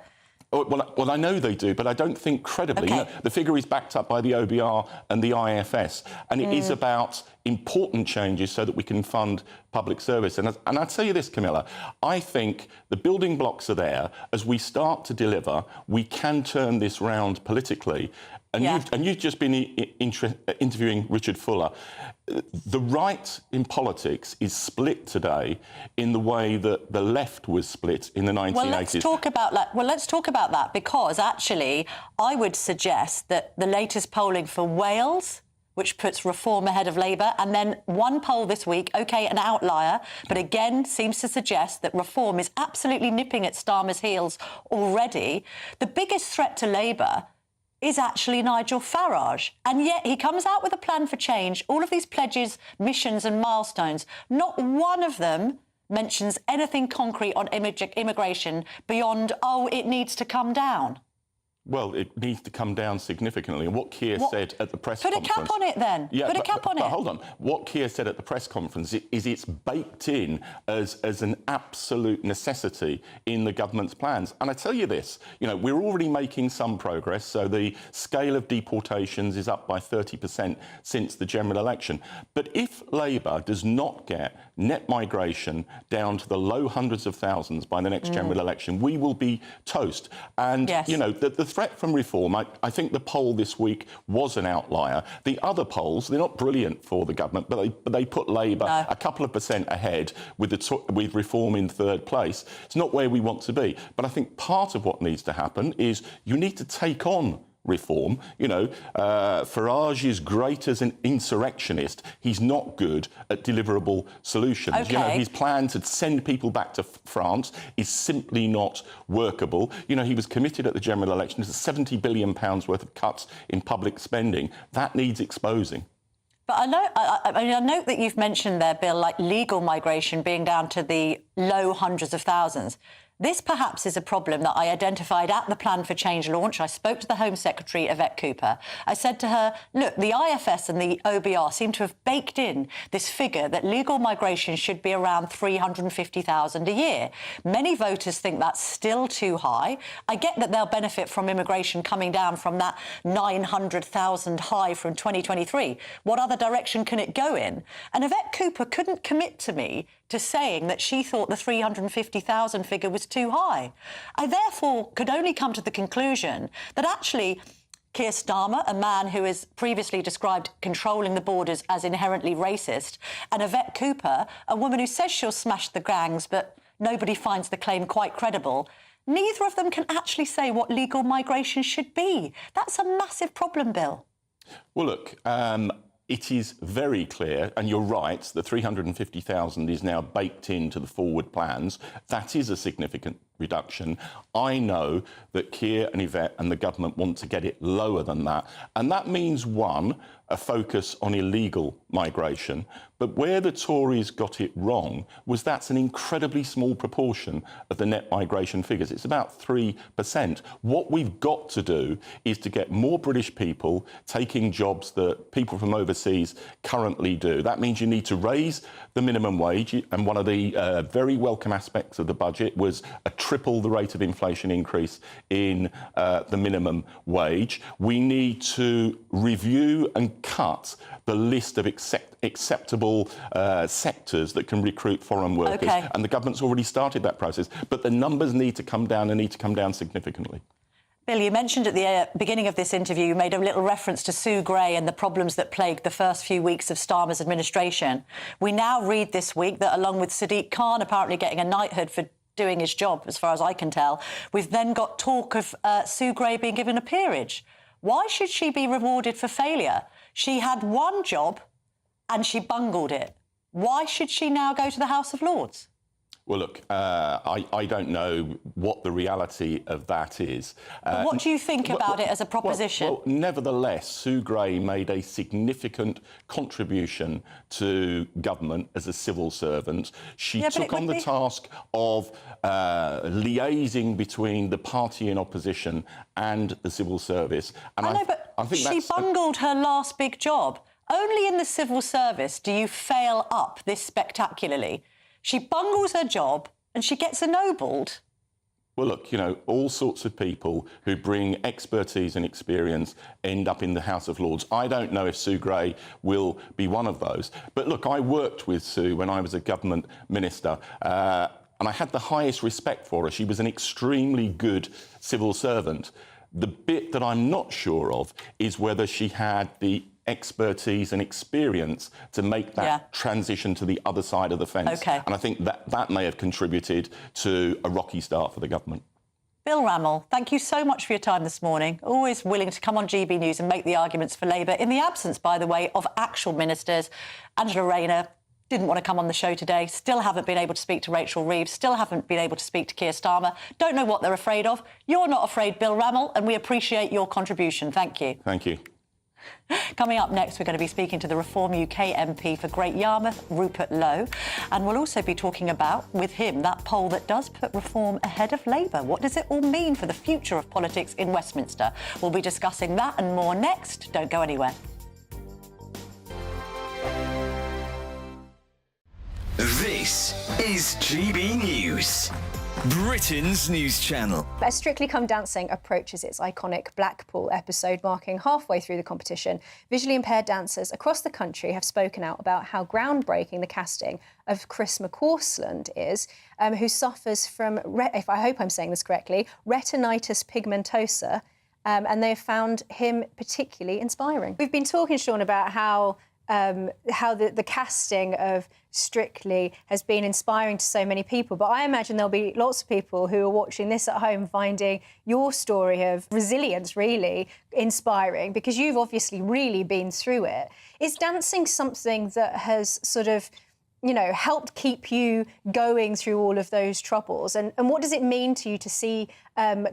Well, I know they do, but I don't think credibly. Okay. You know, the figure is backed up by the OBR and the IFS, and it is about important changes so that we can fund public service. And I'll tell you this, Camilla, I think the building blocks are there. As we start to deliver, we can turn this round politically. And you've just been interviewing Richard Fuller. The right in politics is split today in the way that the left was split in the 1980s. Well, let's talk about that, because actually I would suggest that the latest polling for Wales, which puts Reform ahead of Labour, and then one poll this week, OK, an outlier, but again seems to suggest that Reform is absolutely nipping at Starmer's heels already. The biggest threat to Labour is actually Nigel Farage. And yet he comes out with a plan for change, all of these pledges, missions and milestones. Not one of them mentions anything concrete on immigration beyond, oh, it needs to come down. Well, it needs to come down significantly. And what Keir said at the press conference... Put a cap on it, then. Yeah, Put a cap on it. But hold on. What Keir said at the press conference is it's baked in as an absolute necessity in the government's plans. And I tell you this, you know, we're already making some progress. So the scale of deportations is up by 30% since the general election. But if Labour does not get net migration down to the low hundreds of thousands by the next general election, we will be toast. And, you know, the threat from Reform, I think the poll this week was an outlier. The other polls, they're not brilliant for the government, but they put Labour a couple of % ahead with Reform in third place. It's not where we want to be. But I think part of what needs to happen is you need to take on reform. You know, Farage is great as an insurrectionist. He's not good at deliverable solutions. Okay. You know, his plan to send people back to France is simply not workable. You know, he was committed at the general election to £70 billion worth of cuts in public spending. That needs exposing. But I note that you've mentioned there, Bill, like legal migration being down to the low hundreds of thousands. This perhaps is a problem that I identified at the Plan for Change launch. I spoke to the Home Secretary, Yvette Cooper. I said to her, look, the IFS and the OBR seem to have baked in this figure that legal migration should be around 350,000 a year. Many voters think that's still too high. I get that they'll benefit from immigration coming down from that 900,000 high from 2023. What other direction can it go in? And Yvette Cooper couldn't commit to me to saying that she thought the 350,000 figure was too high. I therefore could only come to the conclusion that actually Keir Starmer, a man who is previously described controlling the borders as inherently racist, and Yvette Cooper, a woman who says she'll smash the gangs, but nobody finds the claim quite credible, neither of them can actually say what legal migration should be. That's a massive problem, Bill. Well, look, it is very clear, and you're right, the 350,000 is now baked into the forward plans. That is a significant reduction. I know that Keir and Yvette and the government want to get it lower than that. And that means, one, a focus on illegal migration. But where the Tories got it wrong was that's an incredibly small proportion of the net migration figures. It's about 3%. What we've got to do is to get more British people taking jobs that people from overseas currently do. That means you need to raise the minimum wage. And one of the very welcome aspects of the budget was a triple the rate of inflation increase in the minimum wage. We need to review and cut the list of acceptable sectors that can recruit foreign workers. Okay. And the government's already started that process. But the numbers need to come down and need to come down significantly. Bill, you mentioned at the beginning of this interview, you made a little reference to Sue Gray and the problems that plagued the first few weeks of Starmer's administration. We now read this week that, along with Sadiq Khan apparently getting a knighthood for doing his job, as far as I can tell, we've then got talk of Sue Gray being given a peerage. Why should she be rewarded for failure? She had one job and she bungled it. Why should she now go to the House of Lords? Well, look, I don't know what the reality of that is. But what do you think about it as a proposition? Well, nevertheless, Sue Gray made a significant contribution to government as a civil servant. She took on the task of liaising between the party in opposition and the civil service. And I know, but she bungled her last big job. Only in the civil service do you fail up this spectacularly. She bungles her job and she gets ennobled. Well, look, you know, all sorts of people who bring expertise and experience end up in the House of Lords. I don't know if Sue Gray will be one of those. But look, I worked with Sue when I was a government minister, and I had the highest respect for her. She was an extremely good civil servant. The bit that I'm not sure of is whether she had the expertise and experience to make that transition to the other side of the fence. Okay. And I think that may have contributed to a rocky start for the government. Bill Rammell, thank you so much for your time this morning. Always willing to come on GB News and make the arguments for Labour, in the absence, by the way, of actual ministers. Angela Rayner didn't want to come on the show today, still haven't been able to speak to Rachel Reeves, still haven't been able to speak to Keir Starmer. Don't know what they're afraid of. You're not afraid, Bill Rammell, and we appreciate your contribution. Thank you. Thank you. Coming up next, we're going to be speaking to the Reform UK MP for Great Yarmouth, Rupert Lowe. And we'll also be talking about, with him, that poll that does put Reform ahead of Labour. What does it all mean for the future of politics in Westminster? We'll be discussing that and more next. Don't go anywhere. This is GB News, Britain's news channel. As Strictly Come Dancing approaches its iconic Blackpool episode, marking halfway through the competition, visually impaired dancers across the country have spoken out about how groundbreaking the casting of Chris McCausland is, who suffers from, if I hope I'm saying this correctly, retinitis pigmentosa, and they have found him particularly inspiring. We've been talking, Sean, about how how the casting of Strictly has been inspiring to so many people. But I imagine there'll be lots of people who are watching this at home finding your story of resilience really inspiring, because you've obviously really been through it. Is dancing something that has sort of, you know, helped keep you going through all of those troubles? And what does it mean to you to see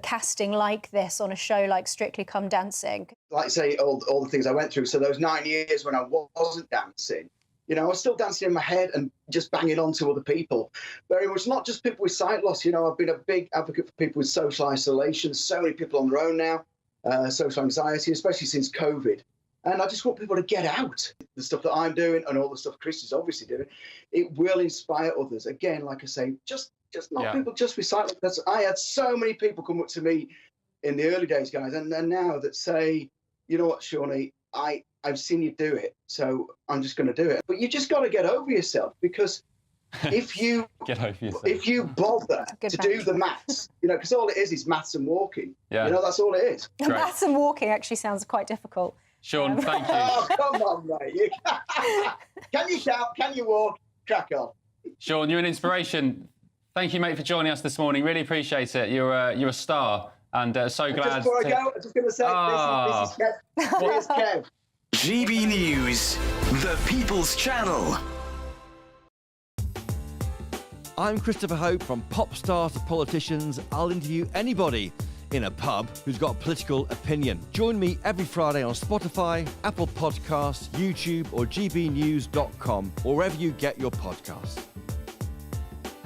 casting like this on a show like Strictly Come Dancing? Like I say, all the things I went through. So those 9 years when I wasn't dancing, you know, I was still dancing in my head and just banging on to other people. Very much not just people with sight loss. You know, I've been a big advocate for people with social isolation. So many people on their own now, social anxiety, especially since COVID. And I just want people to get out. The stuff that I'm doing and all the stuff Chris is obviously doing, it will inspire others. Again, like I say, just not people just with sight loss. I had so many people come up to me in the early days, guys, and now that say, you know what, Shawnee, I've seen you do it, so I'm just going to do it. But you just got to get over yourself, because if you bother to do the maths, you know, because all it is maths and walking. Yeah. You know, that's all it is. Maths and walking actually sounds quite difficult. Sean, thank you. Oh, come on, mate. Can you shout? Can you walk? Crack on. Sean, you're an inspiration. Thank you, mate, for joining us this morning. Really appreciate it. You're a star, and so glad. Just before I go, I'm just going to say this is Kev. Here's Kev. GB News, the People's Channel. I'm Christopher Hope. From pop stars to politicians, I'll interview anybody in a pub who's got a political opinion. Join me every Friday on Spotify, Apple Podcasts, YouTube or gbnews.com, or wherever you get your podcasts.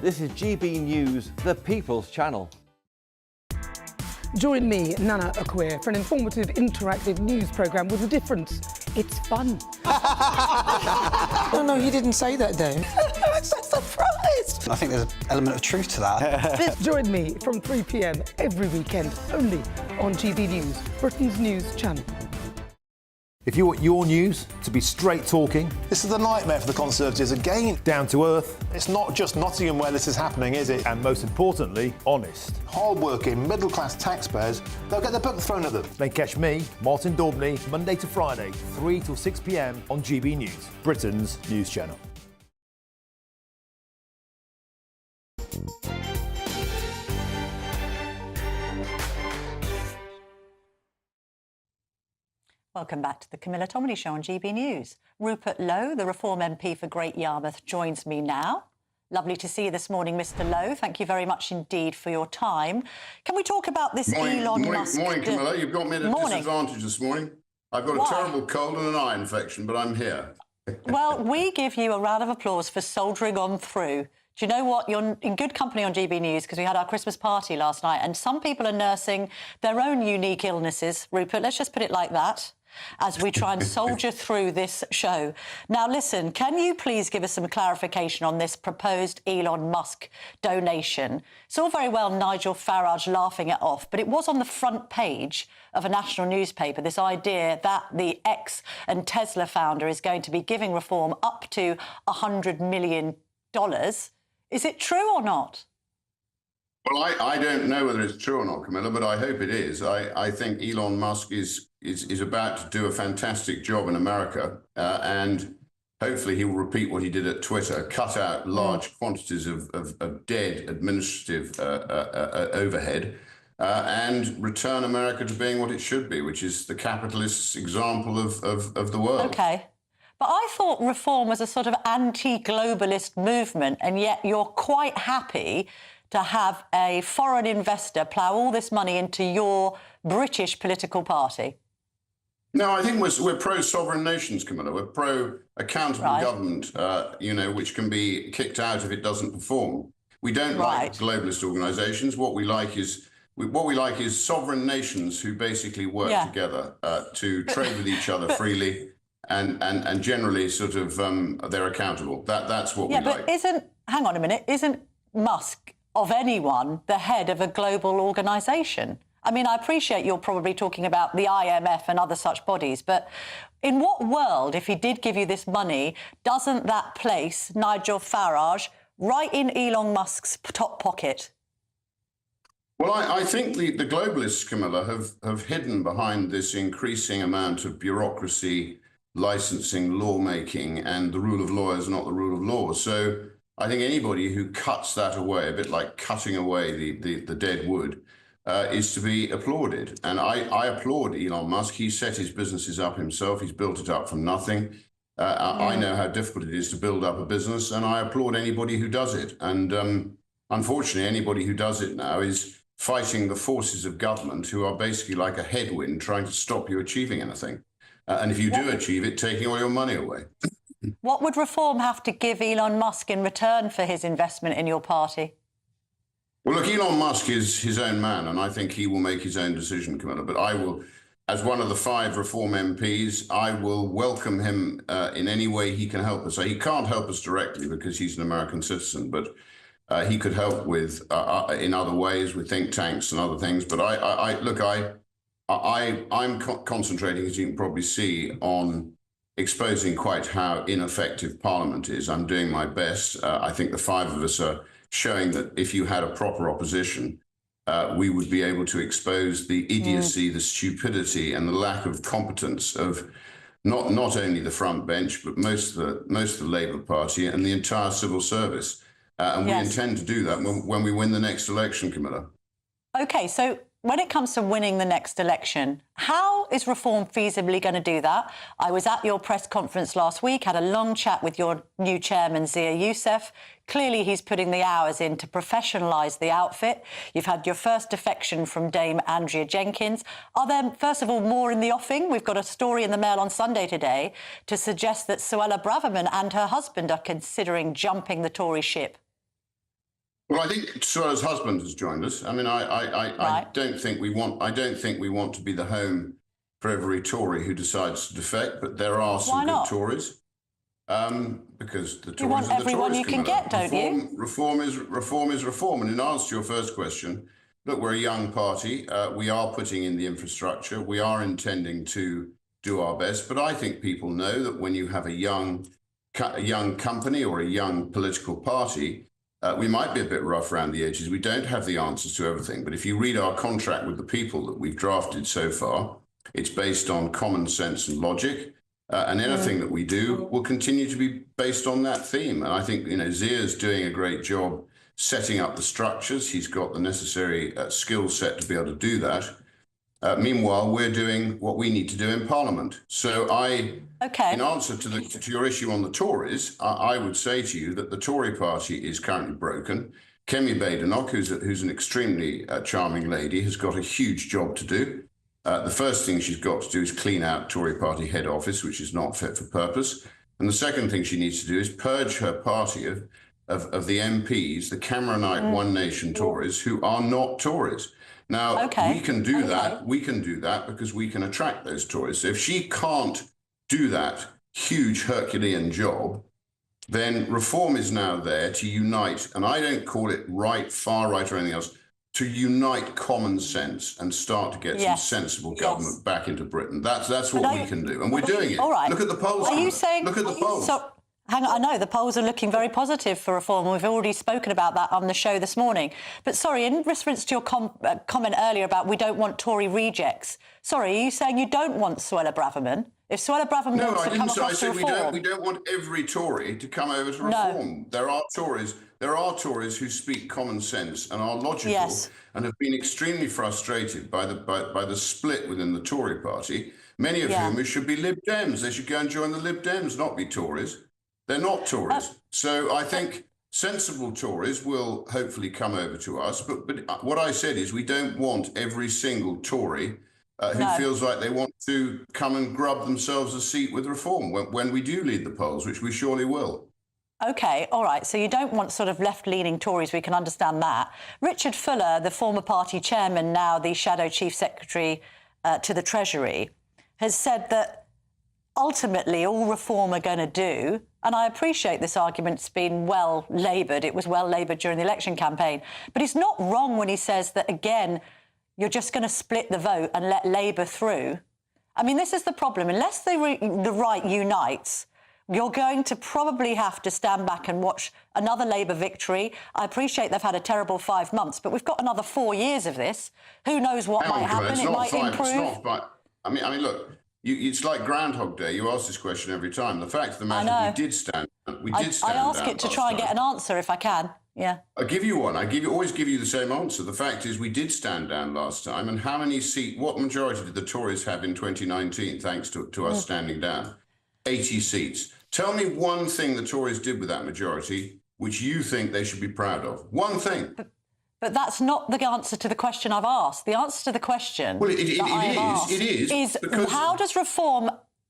This is GB News, the People's Channel. Join me, Nana Akwe, for an informative, interactive news programme with a difference. It's fun. No, he didn't say that, though. I'm so surprised. I think there's an element of truth to that. Join me from 3 p.m. every weekend, only on GB News, Britain's news channel. If you want your news to be straight talking... This is a nightmare for the Conservatives again. Down to earth. It's not just Nottingham where this is happening, is it? And most importantly, honest. Hard-working, middle-class taxpayers, they'll get their book thrown at them. Then catch me, Martin Daubney, Monday to Friday, 3 till 6 p.m. on GB News, Britain's news channel. Welcome back to the Camilla Tominey Show on GB News. Rupert Lowe, the Reform MP for Great Yarmouth, joins me now. Lovely to see you this morning, Mr. Lowe. Thank you very much indeed for your time. Can we talk about this Elon Musk... Morning, Camilla. You've got me at a disadvantage this morning. I've got a terrible cold and an eye infection, but I'm here. Well, we give you a round of applause for soldiering on through. Do you know what? You're in good company on GB News, because we had our Christmas party last night, and some people are nursing their own unique illnesses, Rupert. Let's just put it like that, as we try and soldier through this show. Now, listen, can you please give us some clarification on this proposed Elon Musk donation? It's all very well Nigel Farage laughing it off, but it was on the front page of a national newspaper, this idea that the X and Tesla founder is going to be giving Reform up to $100 million. Is it true or not? Well, I don't know whether it's true or not, Camilla, but I hope it is. I think Elon Musk is about to do a fantastic job in America, and hopefully he will repeat what he did at Twitter, cut out large quantities of dead administrative overhead, and return America to being what it should be, which is the capitalist example of the world. OK. But I thought Reform was a sort of anti-globalist movement, and yet you're quite happy to have a foreign investor plough all this money into your British political party. No, I think we're pro-sovereign nations, Camilla. We're pro-accountable government, you know, which can be kicked out if it doesn't perform. We don't like globalist organisations. What we like is sovereign nations who basically work together to trade with each other freely. And generally, sort of, they're accountable. That's what we like. Yeah, but hang on a minute, isn't Musk, of anyone, the head of a global organisation? I mean, I appreciate you're probably talking about the IMF and other such bodies, but in what world, if he did give you this money, doesn't that place Nigel Farage right in Elon Musk's top pocket? Well, I think the globalists, Camilla, have hidden behind this increasing amount of bureaucracy licensing, lawmaking, and the rule of law is not the rule of law. So I think anybody who cuts that away, a bit like cutting away the dead wood, is to be applauded. And I applaud Elon Musk. He set his businesses up himself. He's built it up from nothing. I know how difficult it is to build up a business, and I applaud anybody who does it. And unfortunately, anybody who does it now is fighting the forces of government, who are basically like a headwind trying to stop you achieving anything. And if you do achieve it, taking all your money away. What would Reform have to give Elon Musk in return for his investment in your party? Well, look, Elon Musk is his own man, and I think he will make his own decision, Camilla. But I will, as one of the 5 Reform MPs, I will welcome him in any way he can help us. So he can't help us directly because he's an American citizen, but he could help with in other ways with think tanks and other things. But I'm concentrating, as you can probably see, on exposing quite how ineffective Parliament is. I'm doing my best. I think the 5 of us are showing that if you had a proper opposition, we would be able to expose the idiocy, the stupidity, and the lack of competence of not only the front bench, but most of the Labour Party and the entire civil service. And we intend to do that when we win the next election, Camilla. OK, so when it comes to winning the next election, how is Reform feasibly going to do that? I was at your press conference last week, had a long chat with your new chairman, Zia Youssef. Clearly, he's putting the hours in to professionalise the outfit. You've had your first defection from Dame Andrea Jenkins. Are there, first of all, more in the offing? We've got a story in the Mail on Sunday today to suggest that Suella Braverman and her husband are considering jumping the Tory ship. Well, I think Suella's husband has joined us. I mean, I don't think we want. I don't think we want to be the home for every Tory who decides to defect. But there are some good Tories, because the Tories you want are the everyone Tories. You can get, don't you? Reform is reform. And in answer to your first question, look, we're a young party. We are putting in the infrastructure. We are intending to do our best. But I think people know that when you have a young company or a young political party, we might be a bit rough around the edges. We don't have the answers to everything. But if you read our contract with the people that we've drafted so far, it's based on common sense and logic. And anything that we do will continue to be based on that theme. And I think, Zia's doing a great job setting up the structures. He's got the necessary skill set to be able to do that. Meanwhile, we're doing what we need to do in Parliament. So in answer to your issue on the Tories, I would say to you that the Tory party is currently broken. Kemi Badenoch, who's an extremely charming lady, has got a huge job to do. The first thing she's got to do is clean out Tory party head office, which is not fit for purpose. And the second thing she needs to do is purge her party of the MPs, the Cameronite One Nation Tories, who are not Tories. Now, we can do that. We can do that because we can attract those Tories. So if she can't do that huge Herculean job, then Reform is now there to unite, and I don't call it right, far right, or anything else, to unite common sense and start to get some sensible government back into Britain. That's what we can do, and we're doing it. All right. Look at the polls. Are you saying? Look at the polls. So, hang on, I know the polls are looking very positive for Reform. We've already spoken about that on the show this morning. But sorry, in reference to your comment earlier about we don't want Tory rejects. Sorry, are you saying you don't want Suella Braverman? If Suella Braverman wants to come across to Reform... we don't want every Tory to come over to Reform. There are Tories who speak common sense and are logical and have been extremely frustrated by the split within the Tory party, many of whom should be Lib Dems. They should go and join the Lib Dems, not be Tories. They're not Tories. So I think sensible Tories will hopefully come over to us. But what I said is we don't want every single Tory who feels like they want to come and grub themselves a seat with Reform when we do lead the polls, which we surely will. OK, all right. So you don't want sort of left-leaning Tories. We can understand that. Richard Fuller, the former party chairman, now the shadow chief secretary to the Treasury, has said that ultimately all Reform are going to do, and I appreciate this argument's been well laboured, it was well laboured during the election campaign, but he's not wrong when he says that, again, you're just going to split the vote and let Labour through. I mean, this is the problem. Unless the right unites, you're going to probably have to stand back and watch another Labour victory. I appreciate they've had a terrible 5 months, but we've got another 4 years of this. Who knows what might happen? It might improve. I mean, look, it's like Groundhog Day. You ask this question every time. The fact of the matter is we did stand down. I ask it to try and get an answer if I can. Yeah. I'll give you one. Always give you the same answer. The fact is we did stand down last time. And how many what majority did the Tories have in 2019 thanks to us standing down? 80 seats. Tell me one thing the Tories did with that majority which you think they should be proud of. One thing. But that's not the answer to the question I've asked. The answer to the question is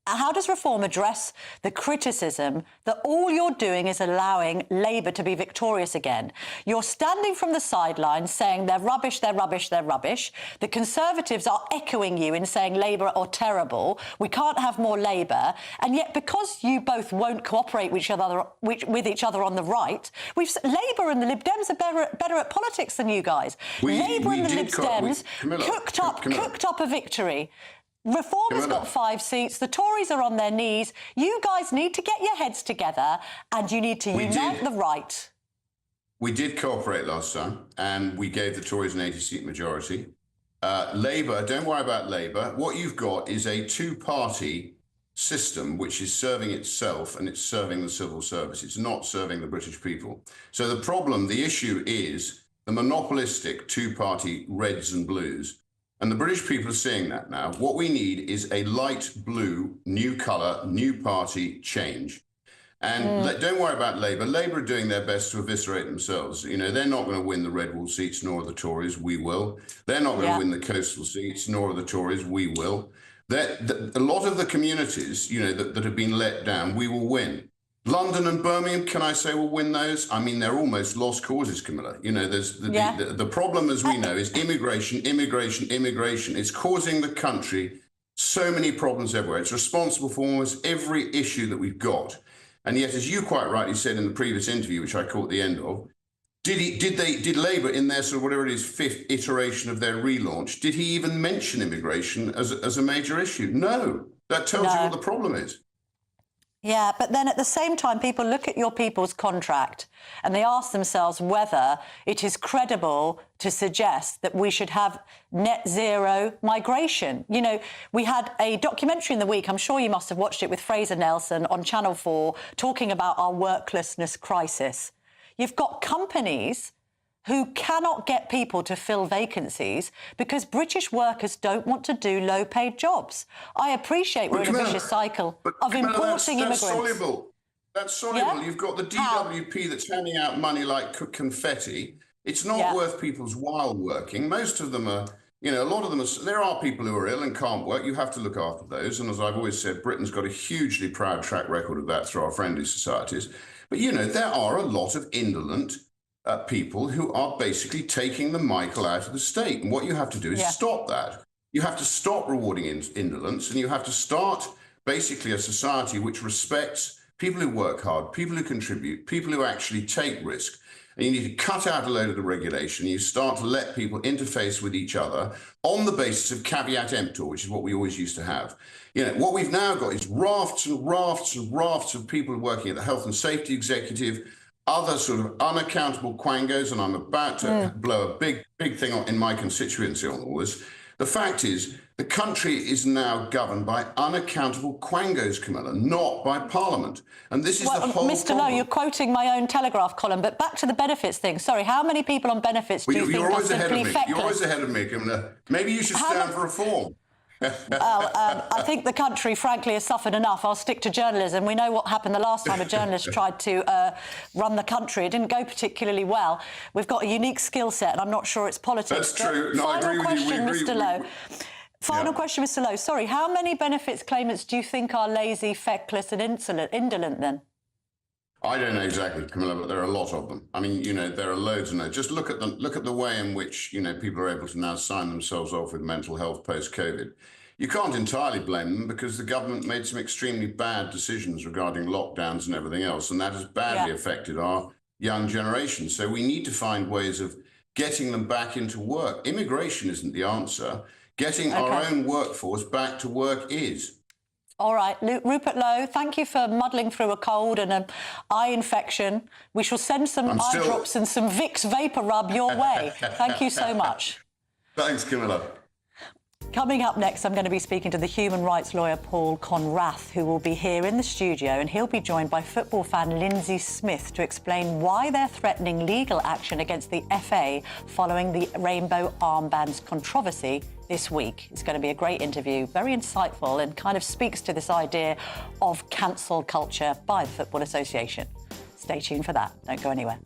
how does reform address the criticism that all you're doing is allowing Labour to be victorious again? You're standing from the sidelines saying they're rubbish, they're rubbish, they're rubbish. The Conservatives are echoing you in saying Labour are terrible. We can't have more Labour. And yet, because you both won't cooperate with each other on the right, Labour and the Lib Dems are better at politics than you guys. Labour and the Lib Dems cooked up a victory. Reform has got 5 seats. The Tories are on their knees. You guys need to get your heads together and you need to unite the right. We did cooperate last time and we gave the Tories an 80-seat majority. Labour, don't worry about Labour. What you've got is a two-party system which is serving itself and it's serving the civil service. It's not serving the British people. So the issue is the monopolistic two-party Reds and Blues. And the British people are seeing that now. What we need is a light blue, new colour, new party change. And don't worry about Labour. Labour are doing their best to eviscerate themselves. You know, they're not going to win the Red Wall seats, nor are the Tories. We will. They're not going to win the coastal seats, nor are the Tories. We will. A lot of the communities, you know, that have been let down, we will win. London and Birmingham, can I say we'll win those? I mean, they're almost lost causes, Camilla. You know, there's the problem, as we know, is immigration. It's causing the country so many problems everywhere. It's responsible for almost every issue that we've got. And yet, as you quite rightly said in the previous interview, which I caught the end of, did Labour, in their sort of whatever it is, 5th iteration of their relaunch, did he even mention immigration as a major issue? No. That tells you what the problem is. Yeah, but then at the same time, people look at your people's contract and they ask themselves whether it is credible to suggest that we should have net zero migration. You know, we had a documentary in the week, I'm sure you must have watched it, with Fraser Nelson on Channel 4, talking about our worklessness crisis. You've got companies who cannot get people to fill vacancies because British workers don't want to do low-paid jobs. I appreciate we're in a vicious cycle of importing immigrants. That's soluble. You've got the DWP that's handing out money like confetti. It's not worth people's while working. Most of them are, you know, a lot of them are, there are people who are ill and can't work. You have to look after those. And as I've always said, Britain's got a hugely proud track record of that through our friendly societies. But, you know, there are a lot of indolent people who are basically taking the Michael out of the state. And what you have to do is stop that. You have to stop rewarding indolence, and you have to start basically a society which respects people who work hard, people who contribute, people who actually take risk. And you need to cut out a load of the regulation. You start to let people interface with each other on the basis of caveat emptor, which is what we always used to have. You know, what we've now got is rafts and rafts and rafts of people working at the Health and Safety Executive, other sort of unaccountable quangos, and I'm about to blow a big thing in my constituency on all this. The fact is, the country is now governed by unaccountable quangos, Camilla, not by Parliament. And this is the whole Mr. Lowe, you're quoting my own Telegraph column, but back to the benefits thing. Sorry, how many people on benefits do you think are simply feckless? You're always ahead of me, Camilla. Maybe you should stand for reform. I think the country, frankly, has suffered enough. I'll stick to journalism. We know what happened the last time a journalist tried to run the country. It didn't go particularly well. We've got a unique skill set, and I'm not sure it's politics. That's true. No, I agree with you. Final question, Mr. Lowe. Final question, Mr. Lowe. Sorry, how many benefits claimants do you think are lazy, feckless and indolent then? I don't know exactly, Camilla, but there are a lot of them. I mean, you know, there are loads and loads. Just look at the way in which, you know, people are able to now sign themselves off with mental health post-COVID. You can't entirely blame them because the government made some extremely bad decisions regarding lockdowns and everything else, and that has badly affected our young generation. So we need to find ways of getting them back into work. Immigration isn't the answer. Getting our own workforce back to work is. All right, Rupert Lowe, thank you for muddling through a cold and an eye infection. We shall send some eye drops and some Vicks Vapor Rub your way. Thank you so much. Thanks, Camilla. Coming up next, I'm going to be speaking to the human rights lawyer Paul Conrath, who will be here in the studio, and he'll be joined by football fan Lindsay Smith to explain why they're threatening legal action against the FA following the rainbow armbands controversy this week. It's going to be a great interview, very insightful, and kind of speaks to this idea of cancel culture by the Football Association. Stay tuned for that. Don't go anywhere.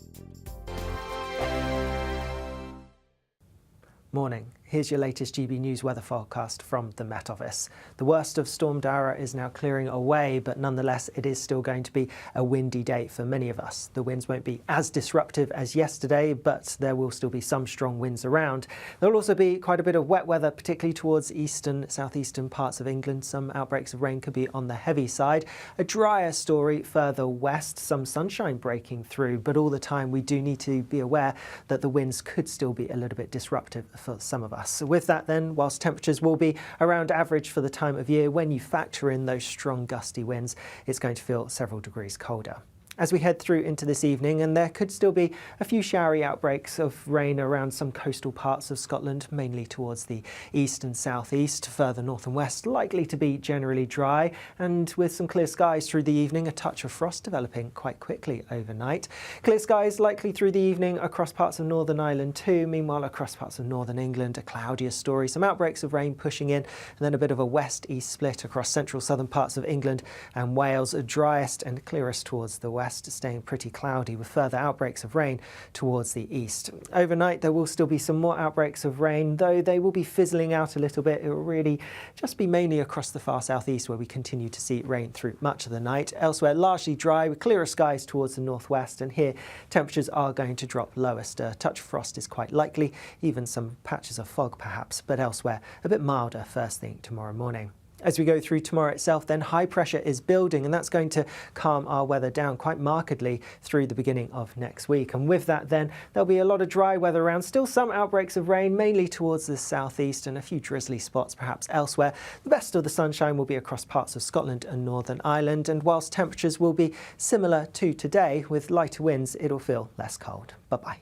Morning. Here's your latest GB News weather forecast from the Met Office. The worst of Storm Dara is now clearing away, but nonetheless it is still going to be a windy day for many of us. The winds won't be as disruptive as yesterday, but there will still be some strong winds around. There will also be quite a bit of wet weather, particularly towards eastern, southeastern parts of England. Some outbreaks of rain could be on the heavy side. A drier story further west, some sunshine breaking through, but all the time we do need to be aware that the winds could still be a little bit disruptive for some of us. So with that then, whilst temperatures will be around average for the time of year, when you factor in those strong gusty winds, it's going to feel several degrees colder. As we head through into this evening, and there could still be a few showery outbreaks of rain around some coastal parts of Scotland, mainly towards the east and southeast, further north and west, likely to be generally dry, and with some clear skies through the evening, a touch of frost developing quite quickly overnight. Clear skies likely through the evening across parts of Northern Ireland too. Meanwhile, across parts of Northern England, a cloudier story, some outbreaks of rain pushing in, and then a bit of a west-east split across central southern parts of England and Wales, driest and clearest towards the west, staying pretty cloudy with further outbreaks of rain towards the east. Overnight there will still be some more outbreaks of rain, though they will be fizzling out a little bit. It will really just be mainly across the far southeast where we continue to see rain through much of the night. Elsewhere largely dry with clearer skies towards the northwest, and here temperatures are going to drop lowest. A touch of frost is quite likely, even some patches of fog perhaps, but elsewhere a bit milder first thing tomorrow morning. As we go through tomorrow itself, then high pressure is building, and that's going to calm our weather down quite markedly through the beginning of next week. And with that then, there'll be a lot of dry weather around, still some outbreaks of rain, mainly towards the southeast, and a few drizzly spots perhaps elsewhere. The best of the sunshine will be across parts of Scotland and Northern Ireland, and whilst temperatures will be similar to today, with lighter winds, it'll feel less cold. Bye-bye.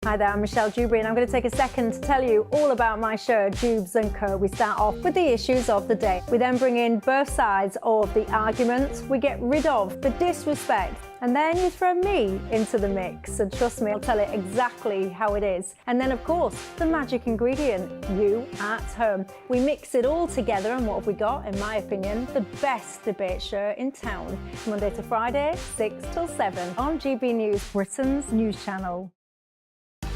Hi there, I'm Michelle Dewberry, and I'm going to take a second to tell you all about my show, Dubes & Co. We start off with the issues of the day. We then bring in both sides of the argument. We get rid of the disrespect, and then you throw me into the mix. And trust me, I'll tell it exactly how it is. And then, of course, the magic ingredient, you at home. We mix it all together, and what have we got? In my opinion, the best debate show in town. Monday to Friday, 6 till 7 on GB News, Britain's news channel.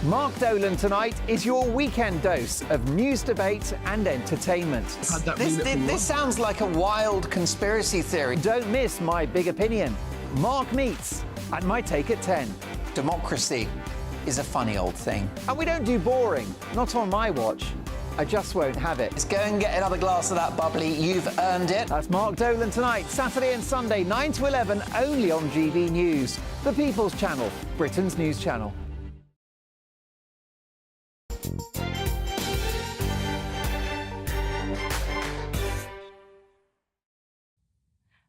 Mark Dolan tonight is your weekend dose of news, debate and entertainment. This sounds like a wild conspiracy theory. Don't miss My Big Opinion. Mark meets and My Take at 10. Democracy is a funny old thing. And we don't do boring, not on my watch. I just won't have it. Let's go and get another glass of that bubbly. You've earned it. That's Mark Dolan tonight, Saturday and Sunday, 9 to 11, only on GB News, the People's Channel, Britain's news channel.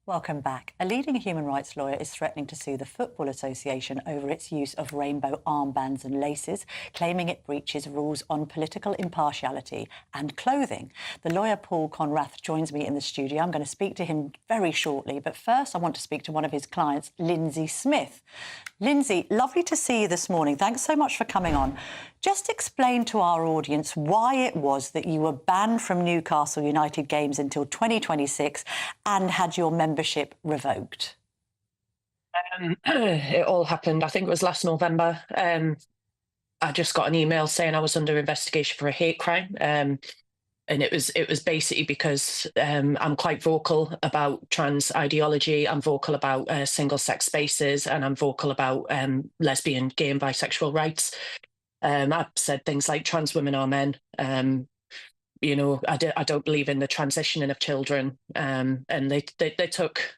Welcome back. A leading human rights lawyer is threatening to sue the Football Association over its use of rainbow armbands and laces, claiming it breaches rules on political impartiality and clothing. The lawyer Paul Conrath joins me in the studio. I'm going to speak to him very shortly, but first I want to speak to one of his clients, Lindsay Smith. Lindsay, lovely to see you this morning. Thanks so much for coming on. Just explain to our audience why it was that you were banned from Newcastle United games until 2026 and had your membership revoked. It all happened, I think it was last November. I just got an email saying I was under investigation for a hate crime. And it was basically because I'm quite vocal about trans ideology. I'm vocal about single-sex spaces, and I'm vocal about lesbian, gay and bisexual rights. I've said things like trans women are men. You know, I don't believe in the transitioning of children, and they took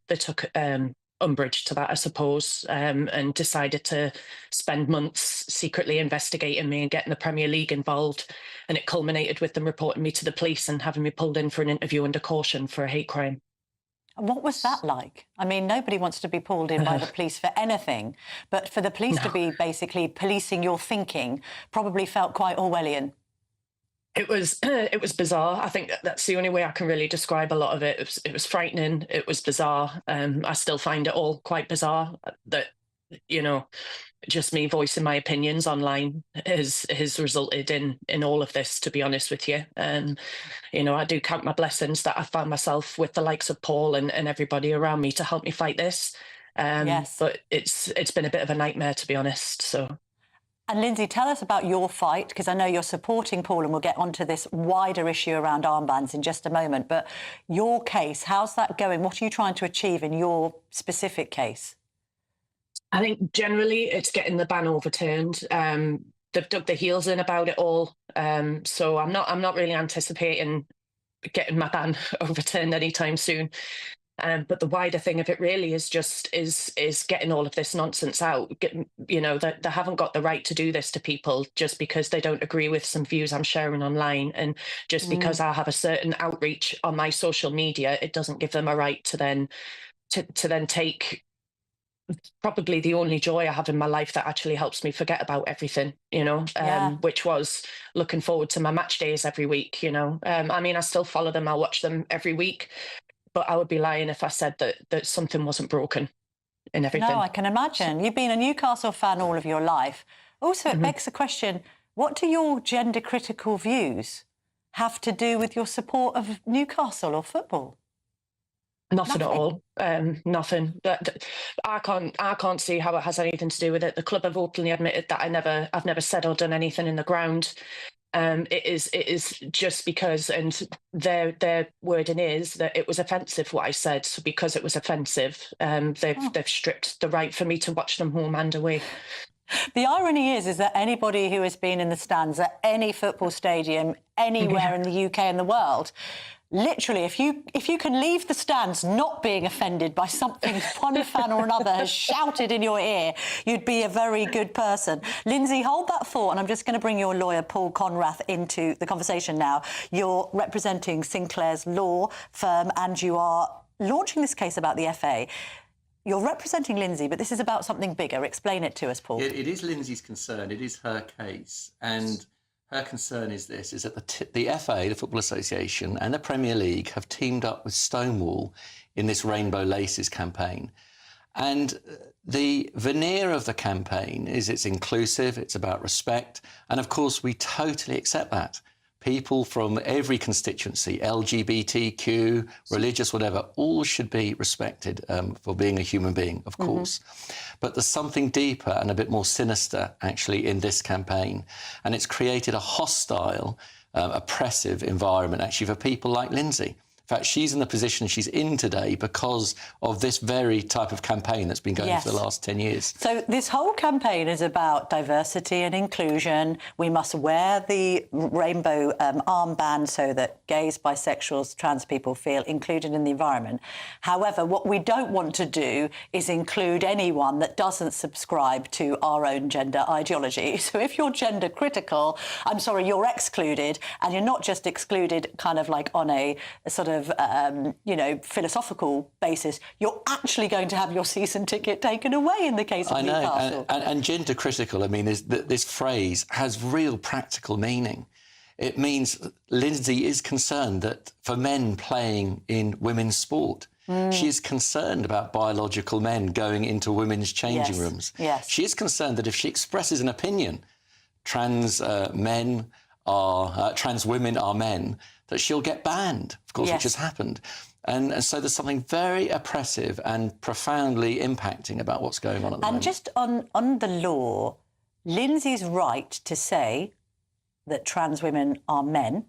umbrage to that, I suppose, and decided to spend months secretly investigating me and getting the Premier League involved. And it culminated with them reporting me to the police and having me pulled in for an interview under caution for a hate crime. What was that like? I mean, nobody wants to be pulled in by the police for anything, but for the police to be basically policing your thinking probably felt quite Orwellian. It was bizarre. I think that's the only way I can really describe a lot of it. It was frightening. It was bizarre. I still find it all quite bizarre that, you know, just me voicing my opinions online has resulted in all of this, to be honest with you. You know, I do count my blessings that I found myself with the likes of Paul and everybody around me to help me fight this. Yes. But it's been a bit of a nightmare, to be honest. So. And Lindsay, tell us about your fight, because I know you're supporting Paul, and we'll get onto this wider issue around armbands in just a moment. But your case, how's that going? What are you trying to achieve in your specific case? I think generally it's getting the ban overturned. They've dug their heels in about it all. So I'm not really anticipating getting my ban overturned anytime soon. But the wider thing of it really is just is getting all of this nonsense out. You know, they haven't got the right to do this to people just because they don't agree with some views I'm sharing online, and just because I have a certain outreach on my social media, it doesn't give them a right to then take probably the only joy I have in my life that actually helps me forget about everything, you know, which was looking forward to my match days every week, you know. I mean, I still follow them, I watch them every week, but I would be lying if I said that something wasn't broken in everything. No, I can imagine. You've been a Newcastle fan all of your life. Also, it begs the question, what do your gender-critical views have to do with your support of Newcastle or football? Nothing at all. Nothing. I can't see how it has anything to do with it. The club have openly admitted that I've never said or done anything in the ground. It is just because, and their wording is that it was offensive what I said. So because it was offensive, they've stripped the right for me to watch them home and away. The irony is that anybody who has been in the stands at any football stadium anywhere in the UK and the world, literally, if you can leave the stands not being offended by something one fan or another has shouted in your ear, you'd be a very good person. Lindsay, hold that thought, and I'm just going to bring your lawyer, Paul Conrath, into the conversation now. You're representing Sinclair's law firm, and you are launching this case about the FA. You're representing Lindsay, but this is about something bigger. Explain it to us, Paul. It is Lindsay's concern. It is her case, and her concern is this, is that the FA, the Football Association, and the Premier League have teamed up with Stonewall in this Rainbow Laces campaign. And the veneer of the campaign is it's inclusive, it's about respect, and of course we totally accept that. People from every constituency, LGBTQ, religious, whatever, all should be respected for being a human being, of course. But there's something deeper and a bit more sinister, actually, in this campaign. And it's created a hostile, oppressive environment, actually, for people like Lindsay. In fact, she's in the position she's in today because of this very type of campaign that's been going for the last 10 years. So this whole campaign is about diversity and inclusion. We must wear the rainbow armband so that gays, bisexuals, trans people feel included in the environment. However, what we don't want to do is include anyone that doesn't subscribe to our own gender ideology. So if you're gender critical, I'm sorry, you're excluded, and you're not just excluded kind of like on a sort of you know, philosophical basis, you're actually going to have your season ticket taken away in the case of Newcastle. And gender critical, I mean, this phrase has real practical meaning. It means Lindsay is concerned that for men playing in women's sport, she is concerned about biological men going into women's changing rooms. She is concerned that if she expresses an opinion, trans women are men, that she'll get banned, of course, which has happened. And so there's something very oppressive and profoundly impacting about what's going on at the moment. And just on the law, Lindsay's right to say that trans women are men,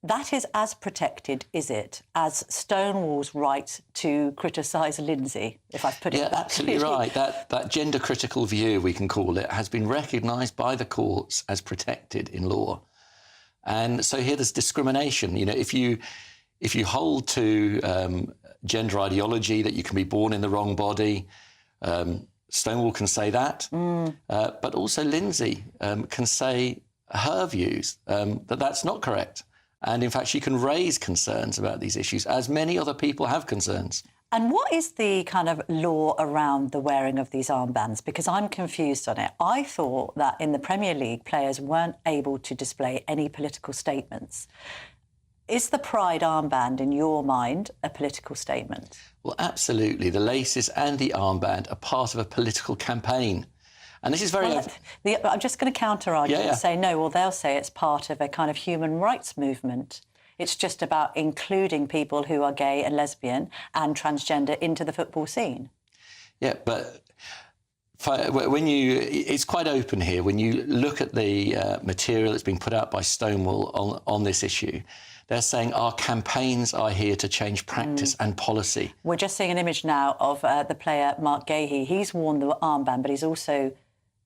that is as protected, is it, as Stonewall's right to criticise Lindsay, if I've put it that absolutely right. That gender-critical view, we can call it, has been recognised by the courts as protected in law. And so here there's discrimination. You know, if you hold to gender ideology, that you can be born in the wrong body, Stonewall can say that, but also Lindsay can say her views, that that's not correct. And in fact, she can raise concerns about these issues, as many other people have concerns. And what is the kind of law around the wearing of these armbands? Because I'm confused on it. I thought that in the Premier League, players weren't able to display any political statements. Is the Pride armband, in your mind, a political statement? Well, absolutely. The laces and the armband are part of a political campaign. And this is very... I'm just going to counter-argue and say, no, well, they'll say it's part of a kind of human rights movement. It's just about including people who are gay and lesbian and transgender into the football scene. Yeah, but it's quite open here. When you look at the material that's been put out by Stonewall on this issue, they're saying our campaigns are here to change practice and policy. We're just seeing an image now of the player Mark Gahey. He's worn the armband, but he's also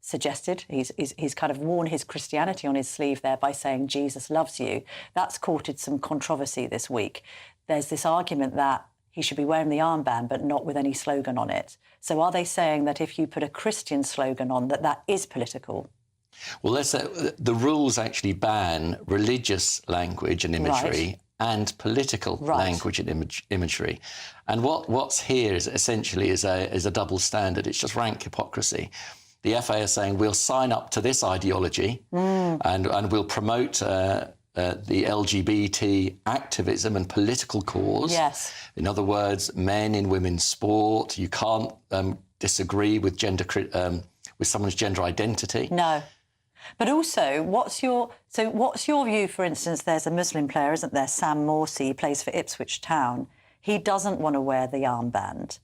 suggested, he's kind of worn his Christianity on his sleeve there by saying Jesus loves you. That's courted some controversy this week. There's this argument that he should be wearing the armband but not with any slogan on it. So are they saying that if you put a Christian slogan on, that is political? Well, the rules actually ban religious language and imagery and political language and imagery. And what's here is essentially is a double standard. It's just rank hypocrisy. The FA are saying we'll sign up to this ideology and we'll promote the LGBT activism and political cause. Yes. In other words, men in women's sport. You can't disagree with with someone's gender identity. No. But also, what's your view, for instance, there's a Muslim player, isn't there, Sam Morsy, he plays for Ipswich Town. He doesn't want to wear the armband.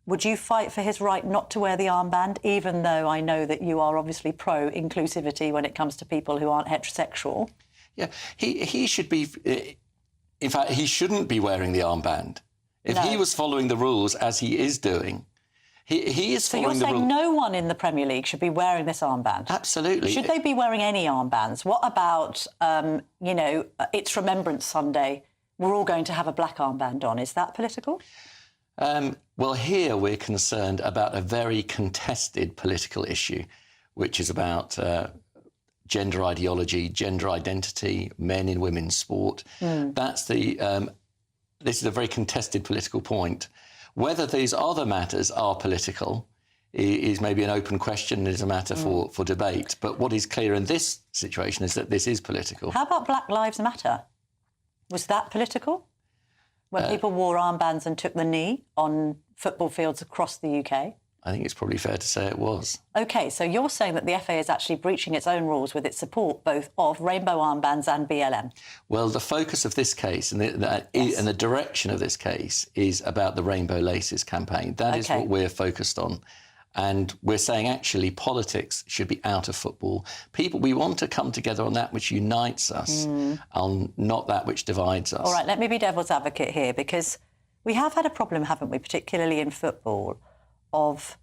Would you fight for his right not to wear the armband, even though I know that you are obviously pro-inclusivity when it comes to people who aren't heterosexual? Yeah, he should be... In fact, he shouldn't be wearing the armband. If he was following the rules, as he is doing, he is following the rules. So you're saying no one in the Premier League should be wearing this armband? Absolutely. Should they be wearing any armbands? What about, it's Remembrance Sunday, we're all going to have a black armband on. Is that political? Well, here we're concerned about a very contested political issue, which is about gender ideology, gender identity, men in women's sport. This is a very contested political point. Whether these other matters are political is maybe an open question and is a matter for debate. But what is clear in this situation is that this is political. How about Black Lives Matter? Was that political? When people wore armbands and took the knee on football fields across the UK? I think it's probably fair to say it was. OK, so you're saying that the FA is actually breaching its own rules with its support both of rainbow armbands and BLM? Well, the focus of this case and the direction of this case is about the Rainbow Laces campaign. That is what we're focused on. And we're saying, actually, politics should be out of football. We want to come together on that which unites us, on not that which divides us. All right, let me be devil's advocate here, because we have had a problem, haven't we, particularly in football, of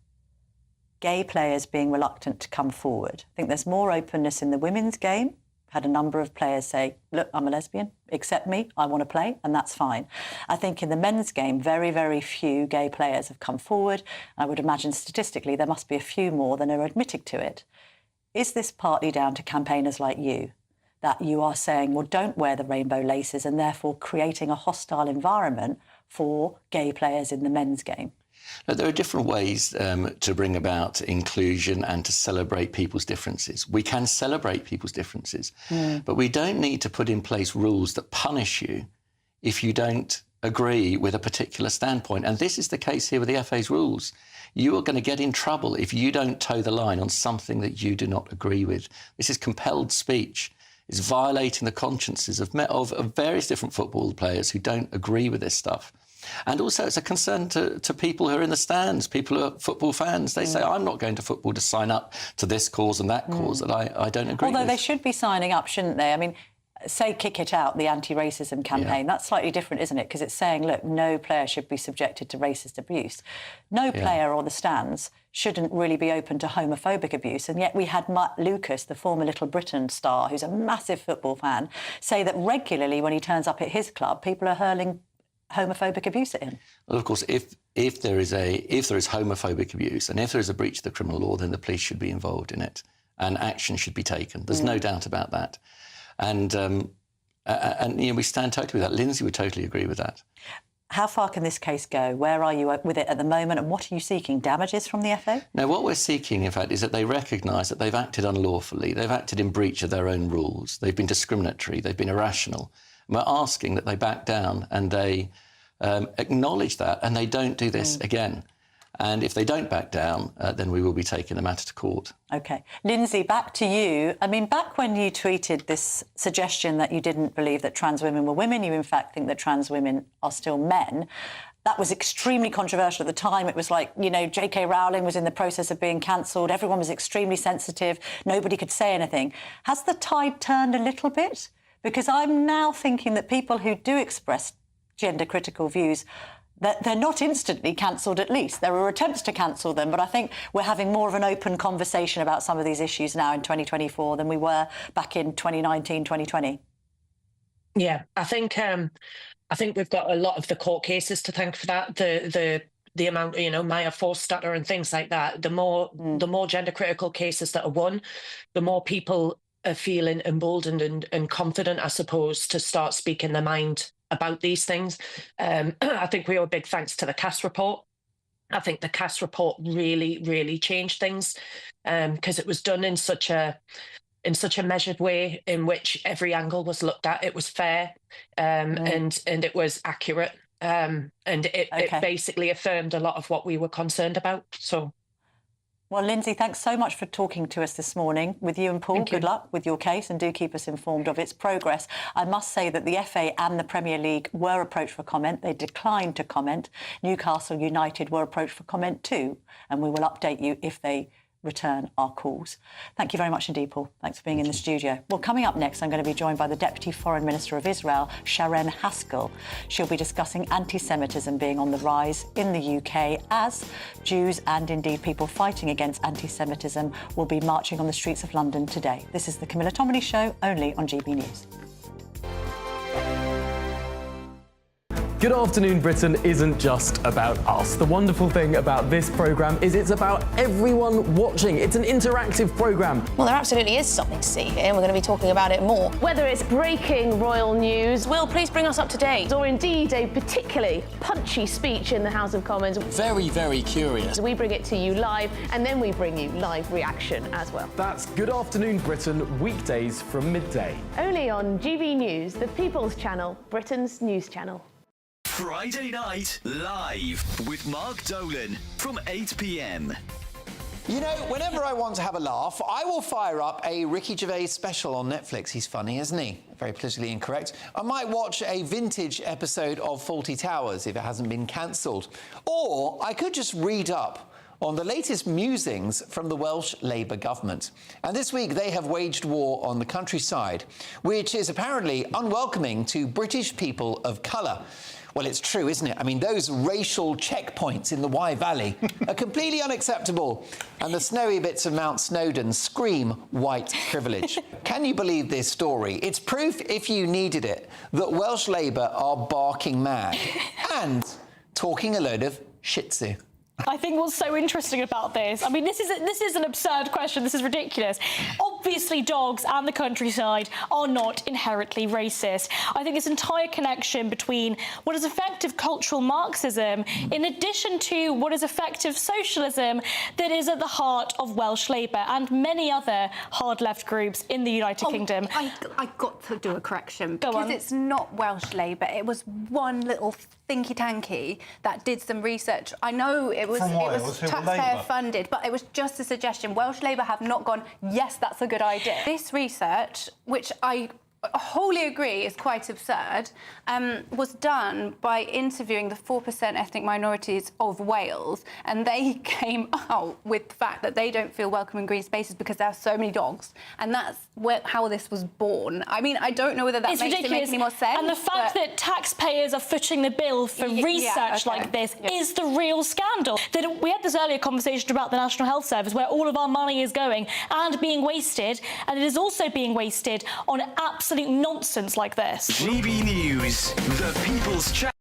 gay players being reluctant to come forward. I think there's more openness in the women's game. Had a number of players say, look, I'm a lesbian, accept me, I want to play, and that's fine. I think in the men's game, very, very few gay players have come forward. I would imagine statistically there must be a few more than are admitting to it. Is this partly down to campaigners like you, that you are saying, well, don't wear the rainbow laces and therefore creating a hostile environment for gay players in the men's game? Now, there are different ways to bring about inclusion and to celebrate people's differences. We can celebrate people's differences, but we don't need to put in place rules that punish you if you don't agree with a particular standpoint. And this is the case here with the FA's rules. You are going to get in trouble if you don't toe the line on something that you do not agree with. This is compelled speech. It's violating the consciences of various different football players who don't agree with this stuff. And also it's a concern to people who are in the stands, people who are football fans. They say, I'm not going to football to sign up to this cause and that cause that I don't agree with. Although they should be signing up, shouldn't they? I mean, say Kick It Out, the anti-racism campaign, that's slightly different, isn't it? Because it's saying, look, no player should be subjected to racist abuse. No player or the stands shouldn't really be open to homophobic abuse. And yet we had Matt Lucas, the former Little Britain star, who's a massive football fan, say that regularly when he turns up at his club, people are hurling homophobic abuse at him. Well, of course, if there is homophobic abuse and if there is a breach of the criminal law, then the police should be involved in it and action should be taken. There's no doubt about that. And we stand totally with that. Lindsay would totally agree with that. How far can this case go? Where are you with it at the moment, and what are you seeking? Damages from the FA? Now, what we're seeking, in fact, is that they recognise that they've acted unlawfully, they've acted in breach of their own rules, they've been discriminatory, they've been irrational. And we're asking that they back down and they acknowledge that, and they don't do this again. And if they don't back down, then we will be taking the matter to court. OK. Lindsay, back to you. I mean, back when you tweeted this suggestion that you didn't believe that trans women were women, you in fact think that trans women are still men, that was extremely controversial at the time. It was like, you know, J.K. Rowling was in the process of being cancelled. Everyone was extremely sensitive. Nobody could say anything. Has the tide turned a little bit? Because I'm now thinking that people who do express gender-critical views, that they're not instantly cancelled, at least. There are attempts to cancel them, but I think we're having more of an open conversation about some of these issues now in 2024 than we were back in 2019, 2020. Yeah, I think we've got a lot of the court cases to thank for that. The amount, you know, Maya Forstater and things like that. The more gender critical cases that are won, the more people are feeling emboldened and confident, I suppose, to start speaking their mind about these things. I think we owe a big thanks to the Cass report. I think the Cass report really, really changed things because it was done in such a measured way in which every angle was looked at. It was fair and it was accurate. And it basically affirmed a lot of what we were concerned about. So. Well, Lindsay, thanks so much for talking to us this morning. With you and Paul, good luck with your case and do keep us informed of its progress. I must say that the FA and the Premier League were approached for comment. They declined to comment. Newcastle United were approached for comment too, and we will update you if they return our calls. Thank you very much indeed, Paul. Thanks for being in the studio. Well, coming up next, I'm going to be joined by the Deputy Foreign Minister of Israel, Sharon Haskell. She'll be discussing anti-Semitism being on the rise in the UK as Jews and indeed people fighting against anti-Semitism will be marching on the streets of London today. This is the Camilla Tominey Show, only on GB News. Good Afternoon Britain isn't just about us. The wonderful thing about this programme is it's about everyone watching. It's an interactive programme. Well, there absolutely is something to see here, and we're going to be talking about it more. Whether it's breaking royal news, Will, please bring us up to date. Or indeed a particularly punchy speech in the House of Commons. Very, very curious. We bring it to you live, and then we bring you live reaction as well. That's Good Afternoon Britain, weekdays from midday. Only on GB News, the People's Channel, Britain's news channel. Friday night live with Mark Dolan from 8 p.m. You know, whenever I want to have a laugh, I will fire up a Ricky Gervais special on Netflix. He's funny, isn't he? Very politically incorrect. I might watch a vintage episode of Fawlty Towers if it hasn't been cancelled. Or I could just read up on the latest musings from the Welsh Labour government. And this week they have waged war on the countryside, which is apparently unwelcoming to British people of colour. Well, it's true, isn't it? I mean, those racial checkpoints in the Wye Valley are completely unacceptable. And the snowy bits of Mount Snowdon scream white privilege. Can you believe this story? It's proof, if you needed it, that Welsh Labour are barking mad and talking a load of shih tzu. I think what's so interesting about this, I mean, this is an absurd question. This is ridiculous. Obviously, dogs and the countryside are not inherently racist. I think this entire connection between what is effective cultural Marxism in addition to what is effective socialism that is at the heart of Welsh Labour and many other hard left groups in the United Kingdom. I got to do a correction. Go because on. It's not Welsh Labour. It was one little thinky-tanky that did some research. I know it was taxpayer funded, but it was just a suggestion. Welsh Labour have not gone, yes, that's a good idea. This research, which I wholly agree is quite absurd, was done by interviewing the 4% ethnic minorities of Wales, and they came out with the fact that they don't feel welcome in green spaces because there are so many dogs, and that's how this was born. I mean, I don't know whether that makes it make any more sense. And the fact that taxpayers are footing the bill for research like this is the real scandal. We had this earlier conversation about the National Health Service, where all of our money is going and being wasted, and it is also being wasted on absolute nonsense like this. GB News, the People's Channel.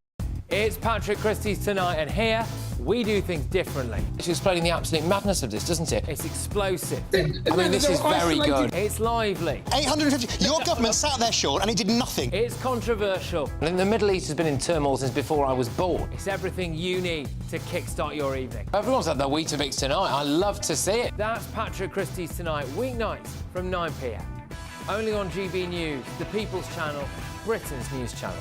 It's Patrick Christie's Tonight, and here We do things differently. It's explaining the absolute madness of this, doesn't it? It's explosive. I mean, this is very good. It's lively. 850. Your government sat there, Sean, and it did nothing. It's controversial. And the Middle East has been in turmoil since before I was born. It's everything you need to kickstart your evening. Everyone's had their Weetabix tonight. I love to see it. That's Patrick Christie's Tonight, weeknights from 9 p.m. Only on GB News, the People's Channel, Britain's news channel.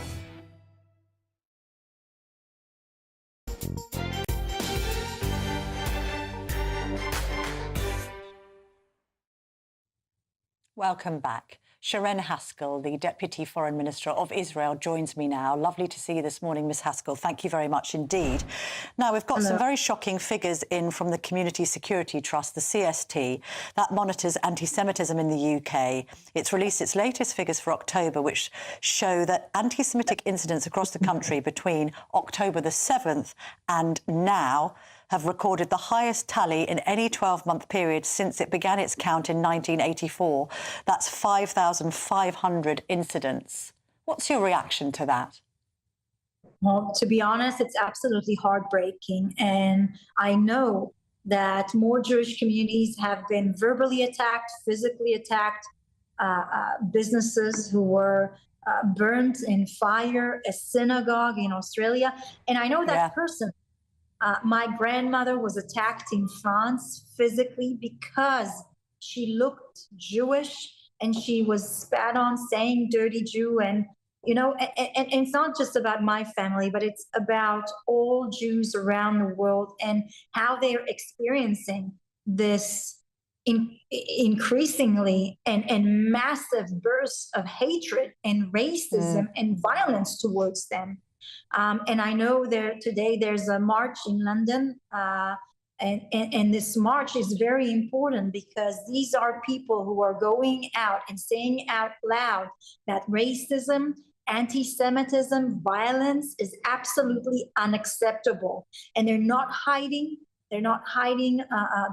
Welcome back. Sharon Haskell, the Deputy Foreign Minister of Israel, joins me now. Lovely to see you this morning, Ms Haskell. Thank you very much indeed. Now, we've got some very shocking figures in from the Community Security Trust, the CST, that monitors anti-Semitism in the UK. It's released its latest figures for October, which show that anti-Semitic incidents across the country between October the 7th and now have recorded the highest tally in any 12-month period since it began its count in 1984. That's 5,500 incidents. What's your reaction to that? Well, to be honest, it's absolutely heartbreaking. And I know that more Jewish communities have been verbally attacked, physically attacked, businesses who were burnt in fire, a synagogue in Australia. And I know that person. My grandmother was attacked in France physically because she looked Jewish and she was spat on saying dirty Jew. And, you know, and it's not just about my family, but it's about all Jews around the world and how they're experiencing this increasingly and massive bursts of hatred and racism and violence towards them. And I know today there's a march in London, and this march is very important because these are people who are going out and saying out loud that racism, anti-Semitism, violence is absolutely unacceptable. And they're not hiding. They're not hiding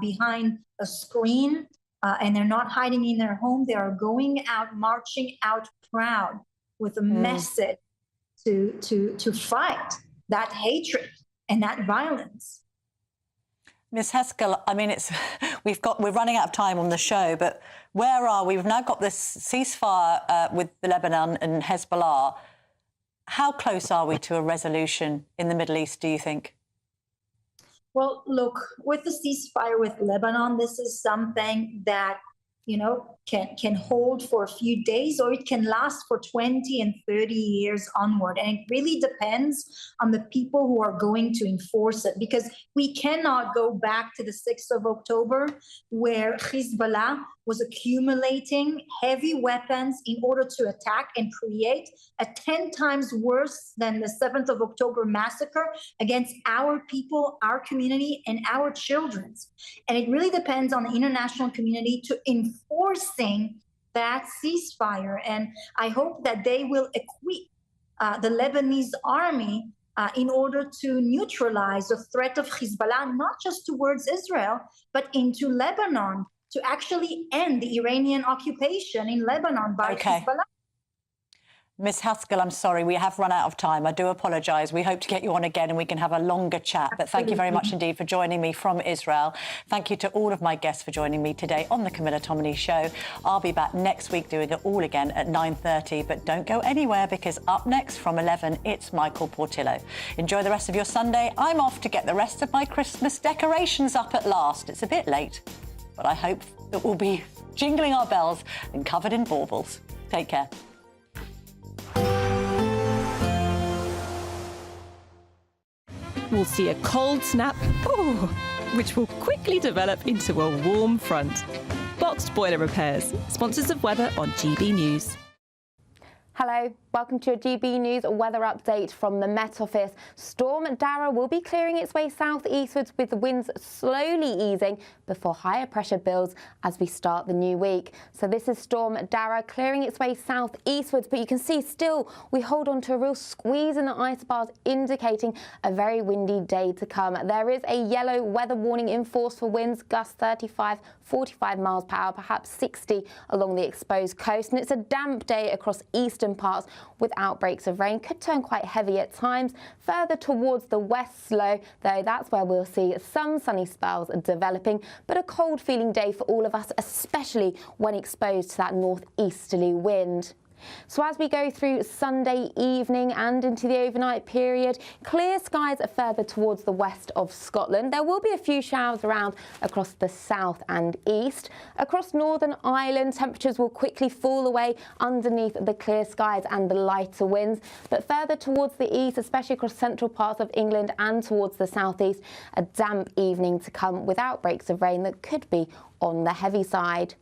behind a screen, and they're not hiding in their home. They are going out, marching out proud with a message to fight that hatred and that violence. Ms Haskell, I mean, we're running out of time on the show, but where are we? We've now got this ceasefire with Lebanon and Hezbollah. How close are we to a resolution in the Middle East, do you think? Well, look, with the ceasefire with Lebanon, this is something that, you know, can hold for a few days, or it can last for 20 and 30 years onward. And it really depends on the people who are going to enforce it, because we cannot go back to the 6th of October where Hezbollah was accumulating heavy weapons in order to attack and create a 10 times worse than the 7th of October massacre against our people, our community, and our children. And it really depends on the international community to enforcing that ceasefire. And I hope that they will equip the Lebanese army in order to neutralize the threat of Hezbollah, not just towards Israel, but into Lebanon, to actually end the Iranian occupation in Lebanon by Hezbollah. Ms Haskell, I'm sorry, we have run out of time. I do apologise. We hope to get you on again and we can have a longer chat. But thank you very much indeed for joining me from Israel. Thank you to all of my guests for joining me today on The Camilla Tominey Show. I'll be back next week doing it all again at 9:30. But don't go anywhere, because up next from 11, it's Michael Portillo. Enjoy the rest of your Sunday. I'm off to get the rest of my Christmas decorations up at last. It's a bit late, but I hope that we'll be jingling our bells and covered in baubles. Take care. We'll see a cold snap, which will quickly develop into a warm front. Boxed Boiler Repairs, sponsors of weather on GB News. Hello, welcome to your GB News weather update from the Met Office. Storm Dara will be clearing its way southeastwards, with the winds slowly easing before higher pressure builds as we start the new week. So this is Storm Dara clearing its way southeastwards, but you can see still we hold on to a real squeeze in the isobars, indicating a very windy day to come. There is a yellow weather warning in force for winds, gusts 35, 45 miles per hour, perhaps 60 along the exposed coast. And it's a damp day across eastern parts with outbreaks of rain. Could turn quite heavy at times. Further towards the west, slow, though that's where we'll see some sunny spells developing, but a cold feeling day for all of us, especially when exposed to that northeasterly wind. So as we go through Sunday evening and into the overnight period, clear skies further towards the west of Scotland. There will be a few showers around across the south and east. Across Northern Ireland, temperatures will quickly fall away underneath the clear skies and the lighter winds. But further towards the east, especially across central parts of England and towards the southeast, a damp evening to come with outbreaks of rain that could be on the heavy side.